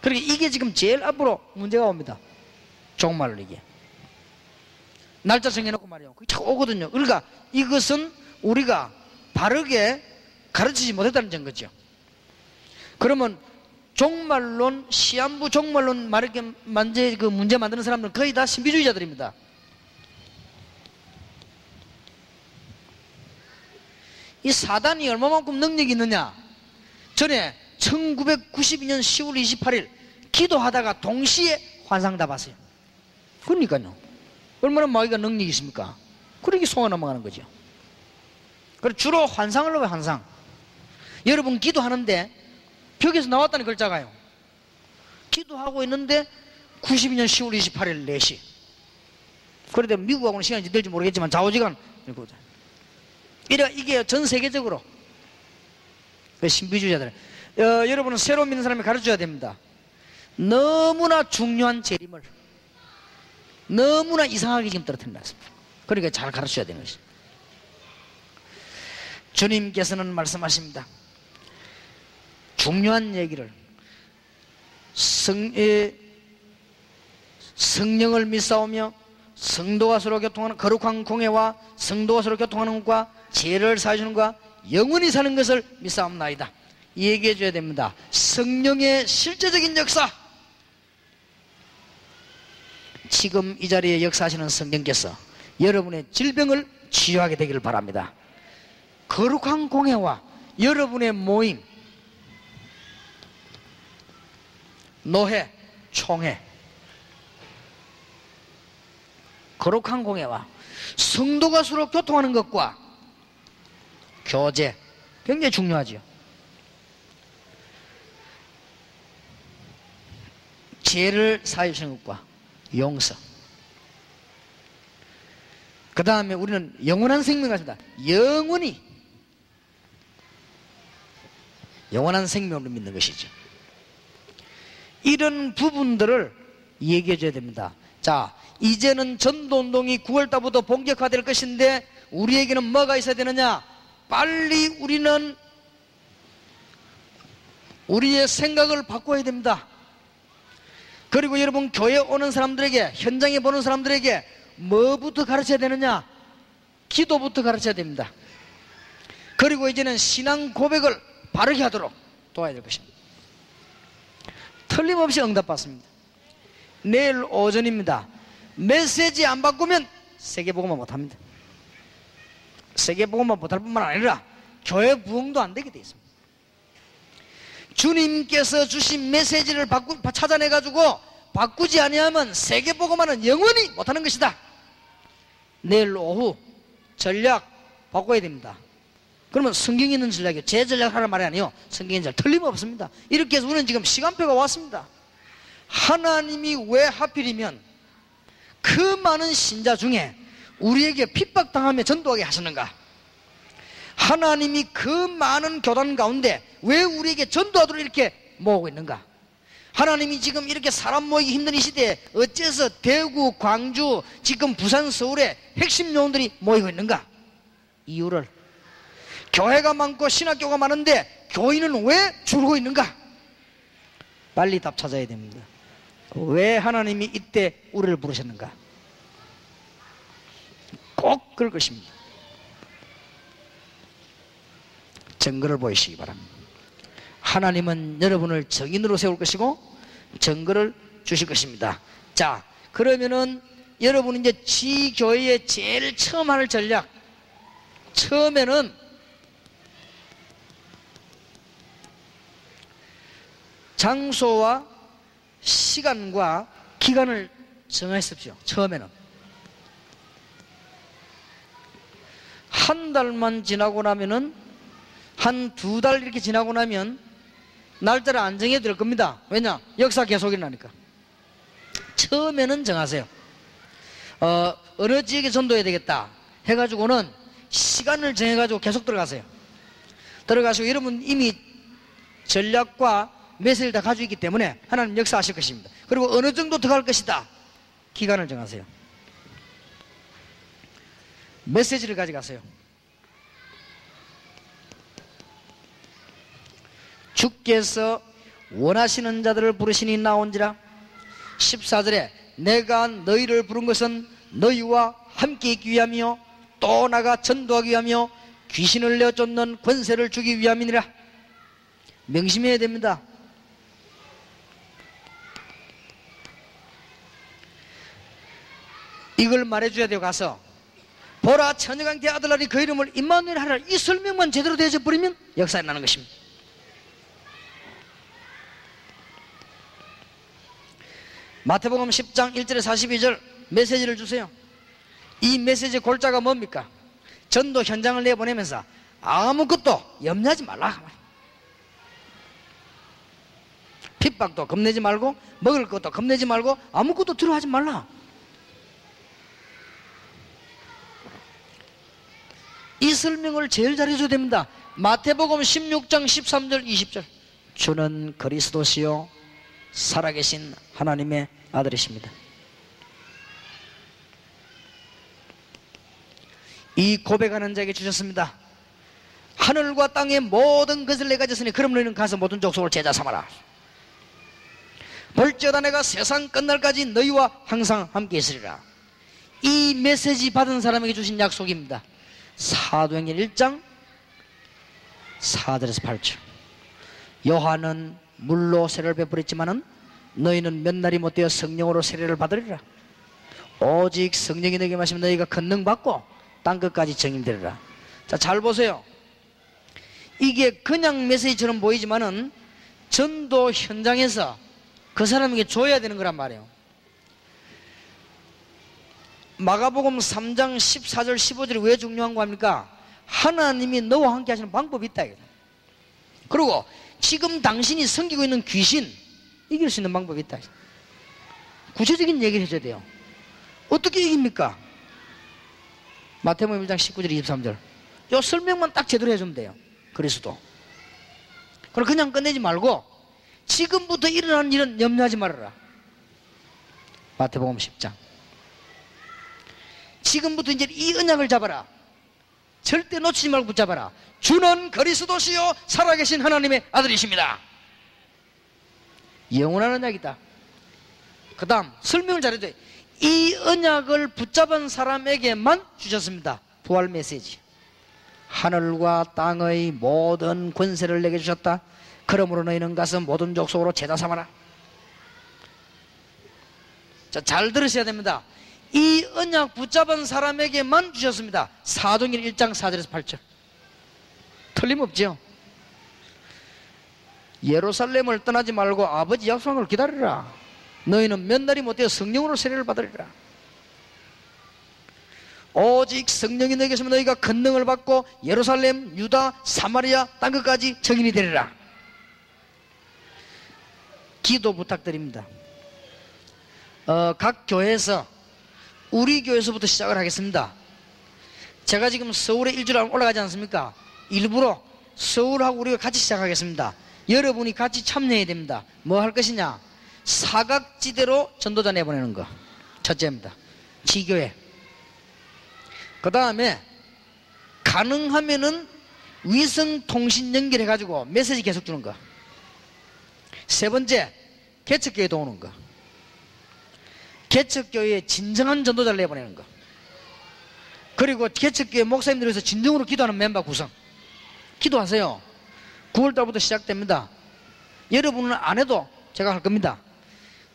그러니까 이게 지금 제일 앞으로 문제가 옵니다. 정말로 이게 날짜 정해놓고 말이에요. 그게 자꾸 오거든요. 그러니까 이것은 우리가 바르게 가르치지 못했다는 증거죠. 그러면 종말론, 시한부 종말론 그 문제 만드는 사람들은 거의 다 신비주의자들입니다. 이 사단이 얼마만큼 능력이 있느냐? 전에 1992년 10월 28일 기도하다가 동시에 환상 다 봤어요. 그러니까요. 얼마나 마귀가 능력이 있습니까? 그러기 속아 넘어가는 거죠. 그리고 주로 환상을 넣어요. 환상. 여러분 기도하는데 벽에서 나왔다는 글자가요. 기도하고 있는데 92년 10월 28일 4시. 그런데 미국하고는 시간이 될지 모르겠지만 좌우지간 이게 전 세계적으로 신비주의자들 여러분은 새로 믿는 사람이 가르쳐줘야 됩니다. 너무나 중요한 재림을 너무나 이상하게 지금 떨어뜨린 것입니다. 그러니까 잘 가르쳐야 되는 것입니다. 주님께서는 말씀하십니다. 중요한 얘기를 성령을 믿사오며 성도가 서로 교통하는 거룩한 공회와 성도가 서로 교통하는 것과 죄를 사해주는 것과 영원히 사는 것을 믿사옵나이다. 얘기해 줘야 됩니다. 성령의 실제적인 역사, 지금 이 자리에 역사하시는 성령께서 여러분의 질병을 치유하게 되기를 바랍니다. 거룩한 공회와 여러분의 모임, 노회, 총회, 거룩한 공회와 성도가 서로 교통하는 것과 교제, 굉장히 중요하죠. 죄를 사해 주시는 것과 용서. 그 다음에 우리는 영원한 생명을 가진다. 영원한 생명을 믿는 것이죠. 이런 부분들을 얘기해 줘야 됩니다. 자, 이제는 전도운동이 9월달부터 본격화될 것인데 우리에게는 뭐가 있어야 되느냐? 빨리 우리는 우리의 생각을 바꿔야 됩니다. 그리고 여러분 교회 오는 사람들에게, 현장에 보는 사람들에게 뭐부터 가르쳐야 되느냐? 기도부터 가르쳐야 됩니다. 그리고 이제는 신앙 고백을 바르게 하도록 도와야 될 것입니다. 틀림없이 응답받습니다. 내일 오전입니다. 메시지 안 바꾸면 세계복음만 못합니다. 세계복음만 못할 뿐만 아니라 교회 부흥도 안 되게 돼 있습니다. 주님께서 주신 메시지를 찾아내가지고 바꾸지 아니하면 세계복음만은 영원히 못하는 것이다. 내일 오후 전략 바꿔야 됩니다. 그러면 성경에 있는 전략이요, 제 전략하라는 말이 아니에요. 성경에 있는 전략 틀림없습니다. 이렇게 해서 우리는 지금 시간표가 왔습니다. 하나님이 왜 하필이면 그 많은 신자 중에 우리에게 핍박당하며 전도하게 하셨는가? 하나님이 그 많은 교단 가운데 왜 우리에게 전도하도록 이렇게 모으고 있는가? 하나님이 지금 이렇게 사람 모이기 힘든 이 시대에 어째서 대구, 광주, 지금 부산, 서울에 핵심 요원들이 모이고 있는가? 이유를, 교회가 많고 신학교가 많은데 교인은 왜 줄고 있는가? 빨리 답 찾아야 됩니다. 왜 하나님이 이때 우리를 부르셨는가? 꼭 그럴 것입니다. 증거를 보이시기 바랍니다. 하나님은 여러분을 증인으로 세울 것이고 증거를 주실 것입니다. 자, 그러면은 여러분은 이제 지교회에 제일 처음 할 전략, 처음에는 장소와 시간과 기간을 정하십시오. 처음에는 한 달만 지나고 나면은, 한 두 달 이렇게 지나고 나면 날짜를 안 정해도 될 겁니다. 왜냐? 역사 계속 일어나니까. 처음에는 정하세요. 어느 지역에 전도해야 되겠다 해가지고는 시간을 정해가지고 계속 들어가세요. 들어가시고 여러분 이미 전략과 메시지를 다 가지고 있기 때문에 하나님 역사하실 것입니다. 그리고 어느 정도 더 갈 것이다, 기간을 정하세요. 메시지를 가져가세요. 주께서 원하시는 자들을 부르시니 나온지라. 14절에 내가 너희를 부른 것은 너희와 함께 있기 위함이요 또 나가 전도하기 위하며 귀신을 내쫓는 권세를 주기 위함이니라. 명심해야 됩니다. 이걸 말해줘야 돼요. 가서 보라 처녀강대 아들날이 그 이름을 임마누엘 하라. 이 설명만 제대로 되어져 버리면 역사에 나는 것입니다. 마태복음 10장 1절에 42절 메시지를 주세요. 이 메시지의 골자가 뭡니까? 전도 현장을 내보내면서 아무것도 염려하지 말라. 핍박도 겁내지 말고 먹을 것도 겁내지 말고 아무것도 두려워하지 말라. 이 설명을 제일 잘해줘야 됩니다. 마태복음 16장 13절 20절 주는 그리스도시요 살아계신 하나님의 아들이십니다. 이 고백하는 자에게 주셨습니다. 하늘과 땅의 모든 것을 내가 졌으니 그럼 너희는 가서 모든 족속을 제자 삼아라. 볼지어다 내가 세상 끝날까지 너희와 항상 함께 있으리라. 이 메시지 받은 사람에게 주신 약속입니다. 사도행전 1장 4절에서 8절 요한은 물로 세례를 베풀었지만은 너희는 몇 날이 못되어 성령으로 세례를 받으리라. 오직 성령이 너에게 마시면 너희가 권능 받고 땅끝까지 증인되리라. 자, 잘 보세요. 이게 그냥 메시지처럼 보이지만은 전도 현장에서 그 사람에게 줘야 되는 거란 말이에요. 마가복음 3장 14절 15절이 왜 중요한 거 합니까? 하나님이 너와 함께 하시는 방법이 있다. 그리고 지금 당신이 섬기고 있는 귀신 이길 수 있는 방법이 있다. 구체적인 얘기를 해줘야 돼요. 어떻게 이깁니까? 마태복음 1장 19절 23절 요 설명만 딱 제대로 해주면 돼요. 그리스도. 그럼 그냥 끝내지 말고 지금부터 일어나는 일은 염려하지 말아라. 마태복음 10장 지금부터 이제 이 언약을 잡아라. 절대 놓치지 말고 붙잡아라. 주는 그리스도시요 살아계신 하나님의 아들이십니다. 영원한 언약이다. 그 다음 설명을 잘해도 돼. 이 언약을 붙잡은 사람에게만 주셨습니다. 부활 메시지. 하늘과 땅의 모든 권세를 내게 주셨다. 그러므로 너희는 가서 모든 족속으로 제자 삼아라. 자, 잘 들으셔야 됩니다. 이 언약 붙잡은 사람에게만 주셨습니다. 사도행전 1장 4절에서 8절 틀림없죠. 예루살렘을 떠나지 말고 아버지 약속한 걸 기다리라. 너희는 몇 날이 못되어 성령으로 세례를 받으리라. 오직 성령이 너희에게 있으면 너희가 권능을 받고 예루살렘, 유다, 사마리아 땅끝까지 증인이 되리라. 기도 부탁드립니다. 각 교회에서 우리 교회에서부터 시작을 하겠습니다. 제가 지금 서울에 일주일 올라가지 않습니까? 일부러 서울하고 우리가 같이 시작하겠습니다. 여러분이 같이 참여해야 됩니다. 뭐 할 것이냐? 사각지대로 전도자 내보내는 거 첫째입니다. 지교회. 그 다음에 가능하면은 위성 통신 연결해 가지고 메시지 계속 주는 거. 세 번째, 개척교회 도우는 거. 개척교회에 진정한 전도자를 내보내는 거. 그리고 개척교회 목사님들 위해서 진정으로 기도하는 멤버 구성. 기도하세요. 9월달부터 시작됩니다. 여러분은 안 해도 제가 할 겁니다.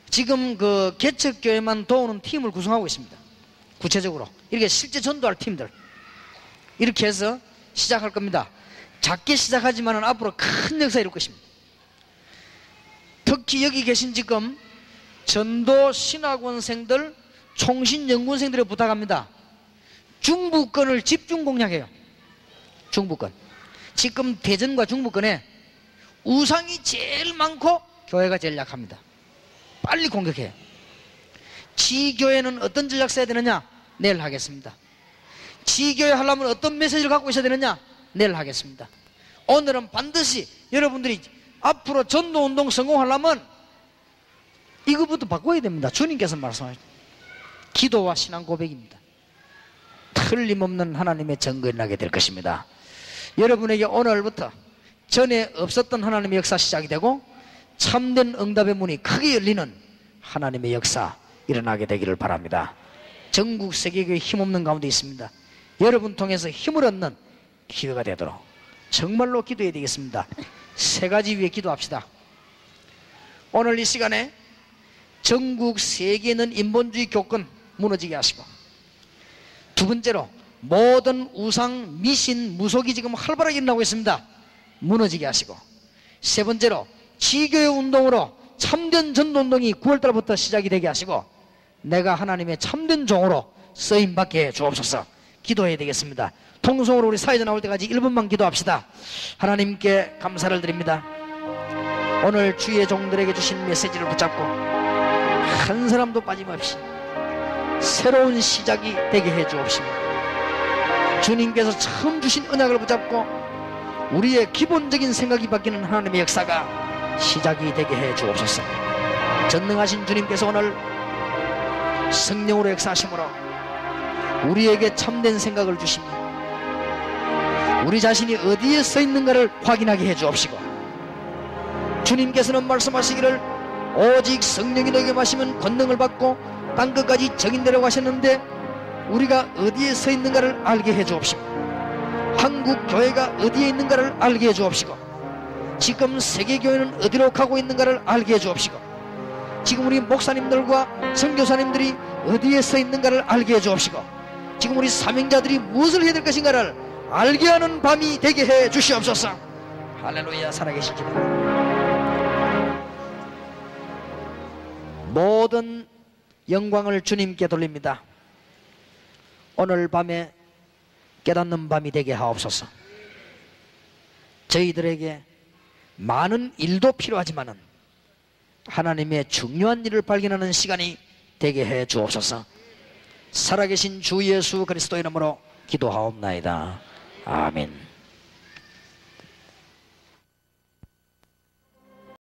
지금 그 개척교회만 도우는 팀을 구성하고 있습니다. 구체적으로 이렇게 실제 전도할 팀들 이렇게 해서 시작할 겁니다. 작게 시작하지만 앞으로 큰 역사 이룰 것입니다. 특히 여기 계신 지금 전도 신학원생들, 총신연구원생들에 부탁합니다. 중부권을 집중 공략해요. 중부권. 지금 대전과 중부권에 우상이 제일 많고 교회가 제일 약합니다. 빨리 공격해요. 지교회는 어떤 전략 써야 되느냐? 내일 하겠습니다. 지교회 하려면 어떤 메시지를 갖고 있어야 되느냐? 내일 하겠습니다. 오늘은 반드시 여러분들이 앞으로 전도운동 성공하려면 이거부터 바꿔야 됩니다. 주님께서 말씀하셨죠. 기도와 신앙 고백입니다. 틀림없는 하나님의 증거에 나게 될 것입니다. 여러분에게 오늘부터 전에 없었던 하나님의 역사 시작이 되고 참된 응답의 문이 크게 열리는 하나님의 역사 일어나게 되기를 바랍니다. 전국 세계교회 힘없는 가운데 있습니다. 여러분 통해서 힘을 얻는 기회가 되도록 정말로 기도해야 되겠습니다. 세 가지 위해 기도합시다. 오늘 이 시간에 전국 세계에 있는 인본주의 교권 무너지게 하시고, 두 번째로 모든 우상, 미신, 무속이 지금 활발하게 일어나고 있습니다. 무너지게 하시고, 세 번째로 지교회 운동으로 참된 전도운동이 9월달부터 시작이 되게 하시고 내가 하나님의 참된 종으로 쓰임받게 해 주옵소서. 기도해야 되겠습니다. 통성으로 우리 사회자 나올 때까지 1분만 기도합시다. 하나님께 감사를 드립니다. 오늘 주의 종들에게 주신 메시지를 붙잡고 한 사람도 빠짐없이 새로운 시작이 되게 해 주옵시고, 주님께서 처음 주신 언약을 붙잡고 우리의 기본적인 생각이 바뀌는 하나님의 역사가 시작이 되게 해 주옵소서. 전능하신 주님께서 오늘 성령으로 역사하심으로 우리에게 참된 생각을 주시며 우리 자신이 어디에 서 있는가를 확인하게 해 주옵시고, 주님께서는 말씀하시기를 오직 성령이 너에게 마시면 권능을 받고 땅끝까지 정인되라고 하셨는데 우리가 어디에 서 있는가를 알게 해 주옵시고, 한국 교회가 어디에 있는가를 알게 해 주옵시고, 지금 세계교회는 어디로 가고 있는가를 알게 해 주옵시고, 지금 우리 목사님들과 선교사님들이 어디에 서 있는가를 알게 해 주옵시고, 지금 우리 사명자들이 무엇을 해야 될 것인가를 알게 하는 밤이 되게 해 주시옵소서. 할렐루야. 살아계신 주님, 모든 영광을 주님께 돌립니다. 오늘 밤에 깨닫는 밤이 되게 하옵소서. 저희들에게 많은 일도 필요하지만은 하나님의 중요한 일을 발견하는 시간이 되게 해 주옵소서. 살아계신 주 예수 그리스도 이름으로 기도하옵나이다. 아멘.